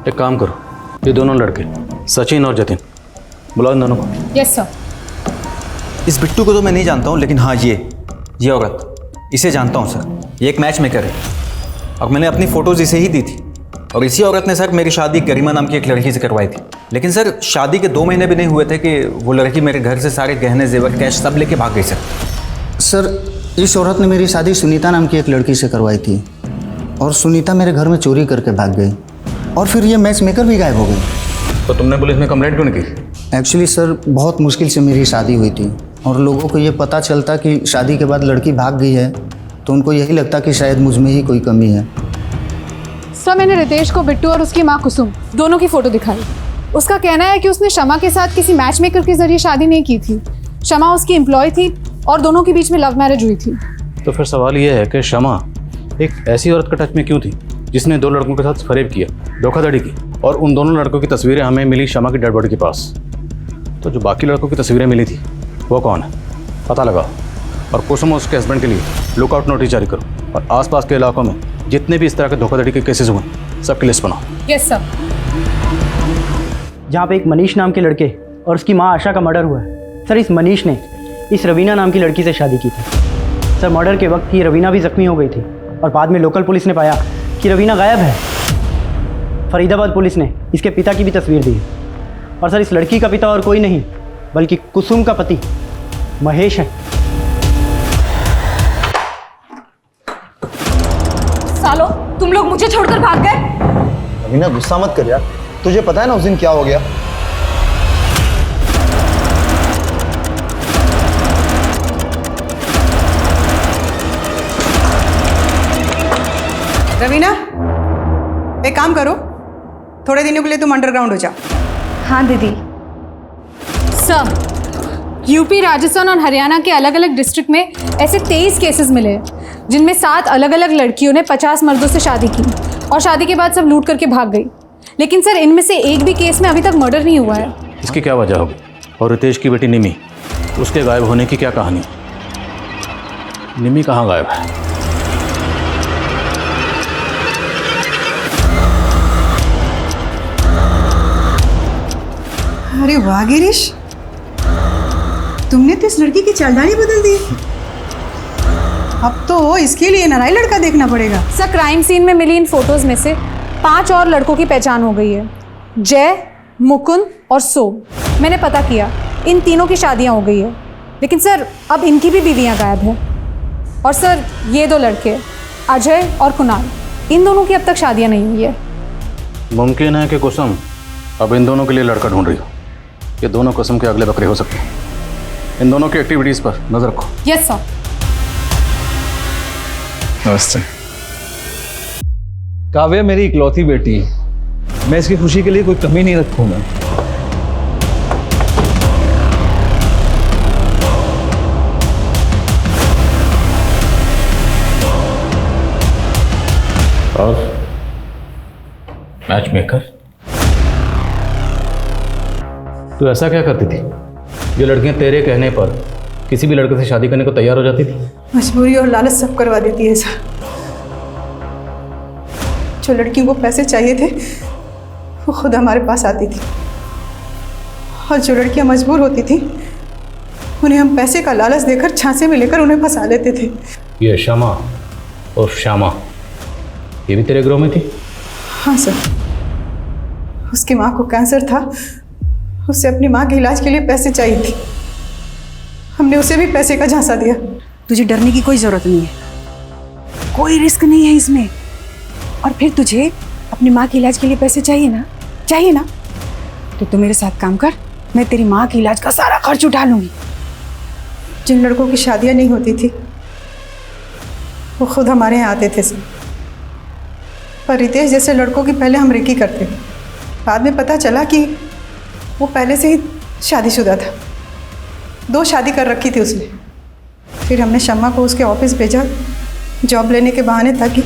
Speaker 11: एक काम करो, ये दोनों लड़के सचिन और जतिन, बुलाओ इन दोनों को।
Speaker 7: Yes sir.
Speaker 9: इस बिट्टू को तो मैं नहीं जानता हूँ, लेकिन हाँ ये औरत, इसे जानता हूँ सर। ये एक मैच मेकर है और मैंने अपनी फ़ोटोज़ इसे ही दी थी। और इसी औरत ने सर मेरी शादी गरिमा नाम की एक लड़की से करवाई थी। लेकिन सर शादी के 2 महीने भी नहीं हुए थे कि वो लड़की मेरे घर से सारे गहने जेवर कैश सब लेके भाग गई
Speaker 20: सर, इस औरत ने मेरी शादी सुनीता नाम की एक लड़की से करवाई थी और सुनीता मेरे घर में चोरी करके भाग गई और फिर ये मैच मेकर भी गायब हो गई।
Speaker 11: तो तुमने पुलिस में कंप्लेंट क्यों नहीं की?
Speaker 20: एक्चुअली सर बहुत मुश्किल से मेरी शादी हुई थी और लोगों को ये पता चलता कि शादी के बाद लड़की भाग गई है तो उनको यही लगता कि शायद मुझ में ही कोई कमी है।
Speaker 7: सर, मैंने रितेश को बिट्टू और उसकी माँ कुसुम दोनों की फ़ोटो दिखाई। उसका कहना है कि उसने शमा के साथ किसी मैच मेकर के जरिए शादी नहीं की थी। शमा उसकी एम्प्लॉय थी और दोनों के बीच में लव मैरिज हुई थी।
Speaker 11: तो फिर सवाल ये है कि शमा एक ऐसी औरत का टच में क्यों थी जिसने 2 लड़कों के साथ फरेब किया, धोखाधड़ी की, और उन दोनों लड़कों की तस्वीरें हमें मिली शमा की डेड बॉडी के पास। तो जो बाकी लड़कों की तस्वीरें मिली थी वो कौन है, पता लगाओ और कुसुम और उसके हस्बैंड के लिए लुकआउट नोटिस जारी करो और आसपास के इलाकों में जितने भी इस तरह के धोखाधड़ी के केसेस हुए सबकी लिस्ट बनाओ।
Speaker 7: Yes sir.
Speaker 4: जहाँ पे एक मनीष नाम के लड़के और उसकी माँ आशा का मर्डर हुआ है। सर, इस मनीष ने इस रवीना नाम की लड़की से शादी की थी। सर, मर्डर के वक्त ये रवीना भी जख्मी हो गई थी और बाद में लोकल पुलिस ने पाया कि रवीना गायब है। फरीदाबाद पुलिस ने इसके पिता की भी तस्वीर दी और सर इस लड़की का पिता और कोई नहीं बल्कि कुसुम का पति महेश है।
Speaker 12: सालो, तुम लोग मुझे छोड़कर भाग गए।
Speaker 8: रवीना गुस्सा मत कर यार, तुझे पता है ना उस दिन क्या हो गया।
Speaker 18: रवीना, एक काम करो, थोड़े दिनों के लिए तुम अंडरग्राउंड हो जाओ।
Speaker 12: हाँ दीदी।
Speaker 7: सर, यूपी, राजस्थान और हरियाणा के अलग अलग डिस्ट्रिक्ट में ऐसे 23 केसेस मिले हैं जिनमें 7 अलग अलग लड़कियों ने 50 मर्दों से शादी की और शादी के बाद सब लूट करके भाग गई। लेकिन सर इनमें से एक भी केस में अभी तक मर्डर नहीं हुआ है।
Speaker 11: इसकी क्या वजह होगी? और रितेश की बेटी निमी, उसके गायब होने की क्या कहानी? निमी कहाँ गायब है?
Speaker 18: अरे वाह गिरीश, तुमने तो इस लड़की की चालडाली बदल दी। अब तो इसके लिए नराई लड़का देखना पड़ेगा।
Speaker 7: सर, क्राइम सीन में मिली इन फोटोज में से 5 और लड़कों की पहचान हो गई है, जय, मुकुंद और सोम। मैंने पता किया, इन तीनों की शादियां हो गई है, लेकिन सर अब इनकी भी बीवियां गायब हैं। और सर ये 2 लड़के अजय और कुणाल, इन दोनों की अब तक शादियां नहीं हुई है।
Speaker 11: मुमकिन है कि कुसुम अब इन दोनों के लिए लड़का ढूंढ रही हो। ये दोनों कुसुम के अगले बकरे हो सकते हैं। इन दोनों की एक्टिविटीज पर नजर रखो।
Speaker 7: Yes sir.
Speaker 23: नमस्ते। काव्या मेरी इकलौती बेटी है, मैं इसकी खुशी के लिए कोई कमी नहीं रखूंगा।
Speaker 11: और मैच मेकर, तू ऐसा क्या करती थी? ये लड़कियां तेरे कहने पर किसी भी लड़के से शादी करने को तैयार हो जाती थी।
Speaker 18: मजबूरी और लालच सब करवा देती है सर। जो लड़कियों को पैसे चाहिए थे वो खुद हमारे पास आती थी और जो लड़कियां मजबूर होती थी उन्हें हम पैसे का लालच देकर झांसे में लेकर उन्हें फंसा लेते थे।
Speaker 11: ये शमा और श्यामा, ये भी तेरे ग्रोह में थी?
Speaker 18: हाँ सर, उसकी माँ को कैंसर था, उसे अपनी माँ के इलाज के लिए पैसे चाहिए थे। हमने उसे भी पैसे का झांसा दिया।
Speaker 24: तुझे डरने की कोई ज़रूरत नहीं है, कोई रिस्क नहीं है इसमें। और फिर तुझे अपनी माँ के इलाज के लिए पैसे चाहिए ना, तो तू मेरे साथ काम कर, मैं तेरी माँ के इलाज का सारा खर्च उठा लूँगी।
Speaker 18: जिन लड़कों की शादियाँ नहीं होती थी वो खुद हमारे यहाँ आते थे सर। पर रितेश जैसे लड़कों की पहले हम रेकी करते थे, बाद में पता चला कि वो पहले से ही शादीशुदा था, 2 शादी कर रखी थी उसने। फिर हमने शम्मा को उसके ऑफिस भेजा जॉब लेने के बहाने ताकि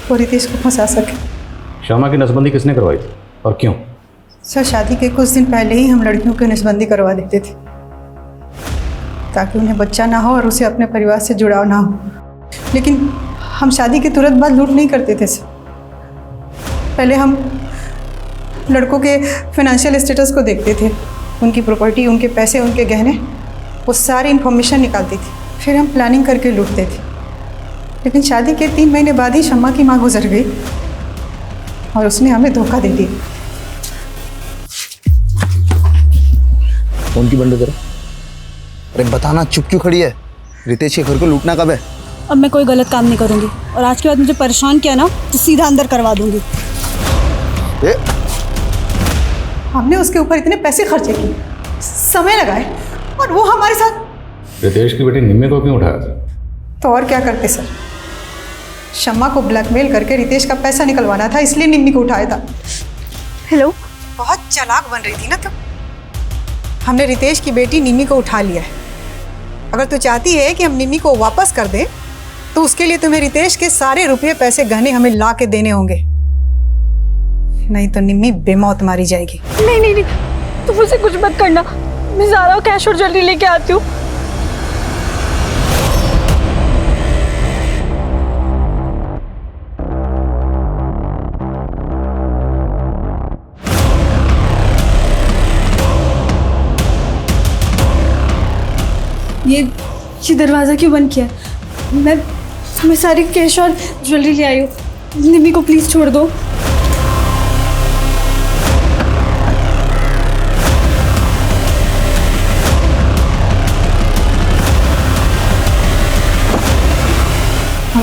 Speaker 18: वो रितेश को फंसा सके।
Speaker 11: शम्मा की नसबंदी किसने करवाई थी और क्यों?
Speaker 18: सर, शादी के कुछ दिन पहले ही हम लड़कियों की नसबंदी करवा देते थे ताकि उन्हें बच्चा ना हो और उसे अपने परिवार से जुड़ाव ना हो। लेकिन हम शादी के तुरंत बाद लूट नहीं करते थे सर। पहले हम लड़कों के फाइनेंशियल स्टेटस को देखते थे, उनकी प्रॉपर्टी, उनके पैसे, उनके गहने, वो सारी इन्फॉर्मेशन निकालती थी, फिर हम प्लानिंग करके लूटते थे। लेकिन शादी के 3 महीने बाद ही शम्मा की माँ गुजर गई और उसने हमें धोखा दे दिया।
Speaker 8: फोन की बंद करो। अरे बताना, चुप क्यों खड़ी है? रितेश के घर को लूटना कब है?
Speaker 21: अब मैं कोई गलत काम नहीं करूँगी और आज के बाद मुझे परेशान किया ना तो सीधा अंदर करवा दूँगी।
Speaker 18: हमने उसके ऊपर इतने पैसे खर्चे किए, समय लगाए, और वो हमारे साथ।
Speaker 11: रितेश की बेटी निम्मी को क्यों उठाया था?
Speaker 18: तो और क्या करते सर, शम्मा को ब्लैकमेल करके रितेश का पैसा निकलवाना था, इसलिए निम्मी को उठाया था।
Speaker 24: हेलो, बहुत चालाक बन रही थी ना तुम। हमने रितेश की बेटी निम्मी को उठा लिया है। अगर तू चाहती है कि हम निम्मी को वापस कर दें तो उसके लिए तुम्हें रितेश के सारे रुपये, पैसे, गहने हमें ला के देने होंगे, नहीं तो निम्मी बेमौत मारी जाएगी।
Speaker 21: नहीं नहीं नहीं, तुम मुझसे कुछ मत करना, मैं ज़ारा और कैश और ज्वेलरी लेके आती हूँ। ये दरवाज़ा क्यों बंद किया? मैं सारी कैश और ज्वेलरी ले आई हूँ। निम्मी को प्लीज़ छोड़ दो।
Speaker 18: और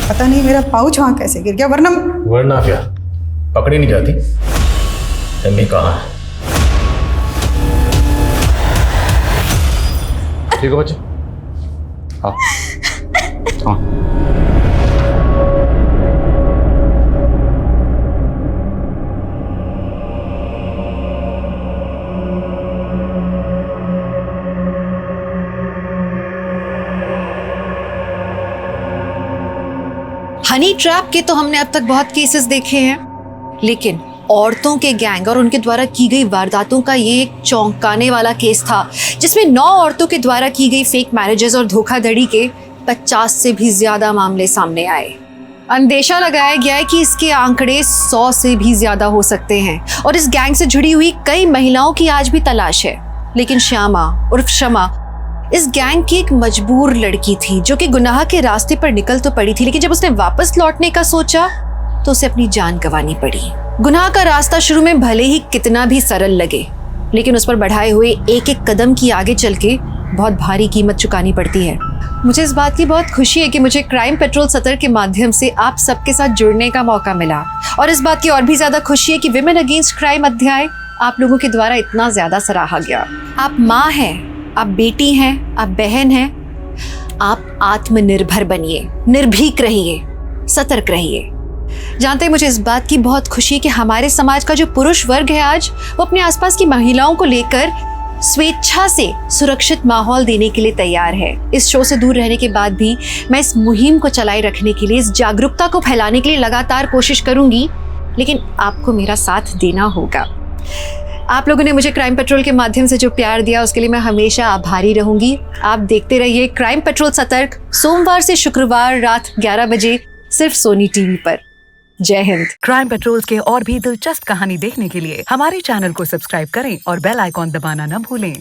Speaker 18: पता नहीं मेरा पाउच वहाँ कैसे गिर गया,
Speaker 11: वरना क्या पकड़ी नहीं जाती? निम्मी कहाँ है? ठीक है बच्चे, हाँ हाँ।
Speaker 1: हनी ट्रैप के तो हमने अब तक बहुत केसेस देखे हैं, लेकिन औरतों के गैंग और उनके द्वारा की गई वारदातों का ये एक चौंकाने वाला केस था, जिसमें 9 औरतों के द्वारा की गई फेक मैरिजेस और धोखाधड़ी के 50 से भी ज्यादा मामले सामने आए। अंदेशा लगाया गया है कि इसके आंकड़े 100 से भी ज्यादा हो सकते हैं और इस गैंग से जुड़ी हुई कई महिलाओं की आज भी तलाश है। लेकिन श्यामा उर्फ शमा इस गैंग की एक मजबूर लड़की थी जो कि गुनाह के रास्ते पर निकल तो पड़ी थी, लेकिन जब उसने वापस लौटने का सोचा तो उसे अपनी जान गंवानी पड़ी। गुनाह का रास्ता शुरू में भले ही कितना भी सरल लगे, लेकिन उस पर बढ़ाए हुए एक एक कदम की आगे चल के बहुत भारी कीमत चुकानी पड़ती है। मुझे इस बात की बहुत खुशी है कि मुझे क्राइम पेट्रोल सतर्क के माध्यम से आप सबके साथ जुड़ने का मौका मिला, और इस बात की और भी ज्यादा खुशी है कि विमेन अगेंस्ट क्राइम अध्याय आप लोगों के द्वारा इतना ज्यादा सराहा गया। आप माँ हैं, आप बेटी हैं, आप बहन हैं, आप आत्मनिर्भर बनिए, निर्भीक रहिए, सतर्क रहिए। जानते हैं, मुझे इस बात की बहुत खुशी है कि हमारे समाज का जो पुरुष वर्ग है आज वो अपने आसपास की महिलाओं को लेकर स्वेच्छा से सुरक्षित माहौल देने के लिए तैयार है। इस शो से दूर रहने के बाद भी मैं इस मुहिम को चलाए रखने के लिए, इस जागरूकता को फैलाने के लिए लगातार कोशिश करूंगी, लेकिन आपको मेरा साथ देना होगा। आप लोगों ने मुझे क्राइम पेट्रोल के माध्यम से जो प्यार दिया उसके लिए मैं हमेशा आभारी रहूंगी। आप देखते रहिए क्राइम पेट्रोल सतर्क, सोमवार से शुक्रवार रात 11 बजे सिर्फ सोनी टीवी पर। जय हिंद।
Speaker 10: क्राइम पेट्रोल के और भी दिलचस्प कहानी देखने के लिए हमारे चैनल को सब्सक्राइब करें और बेल आइकॉन दबाना न भूलें।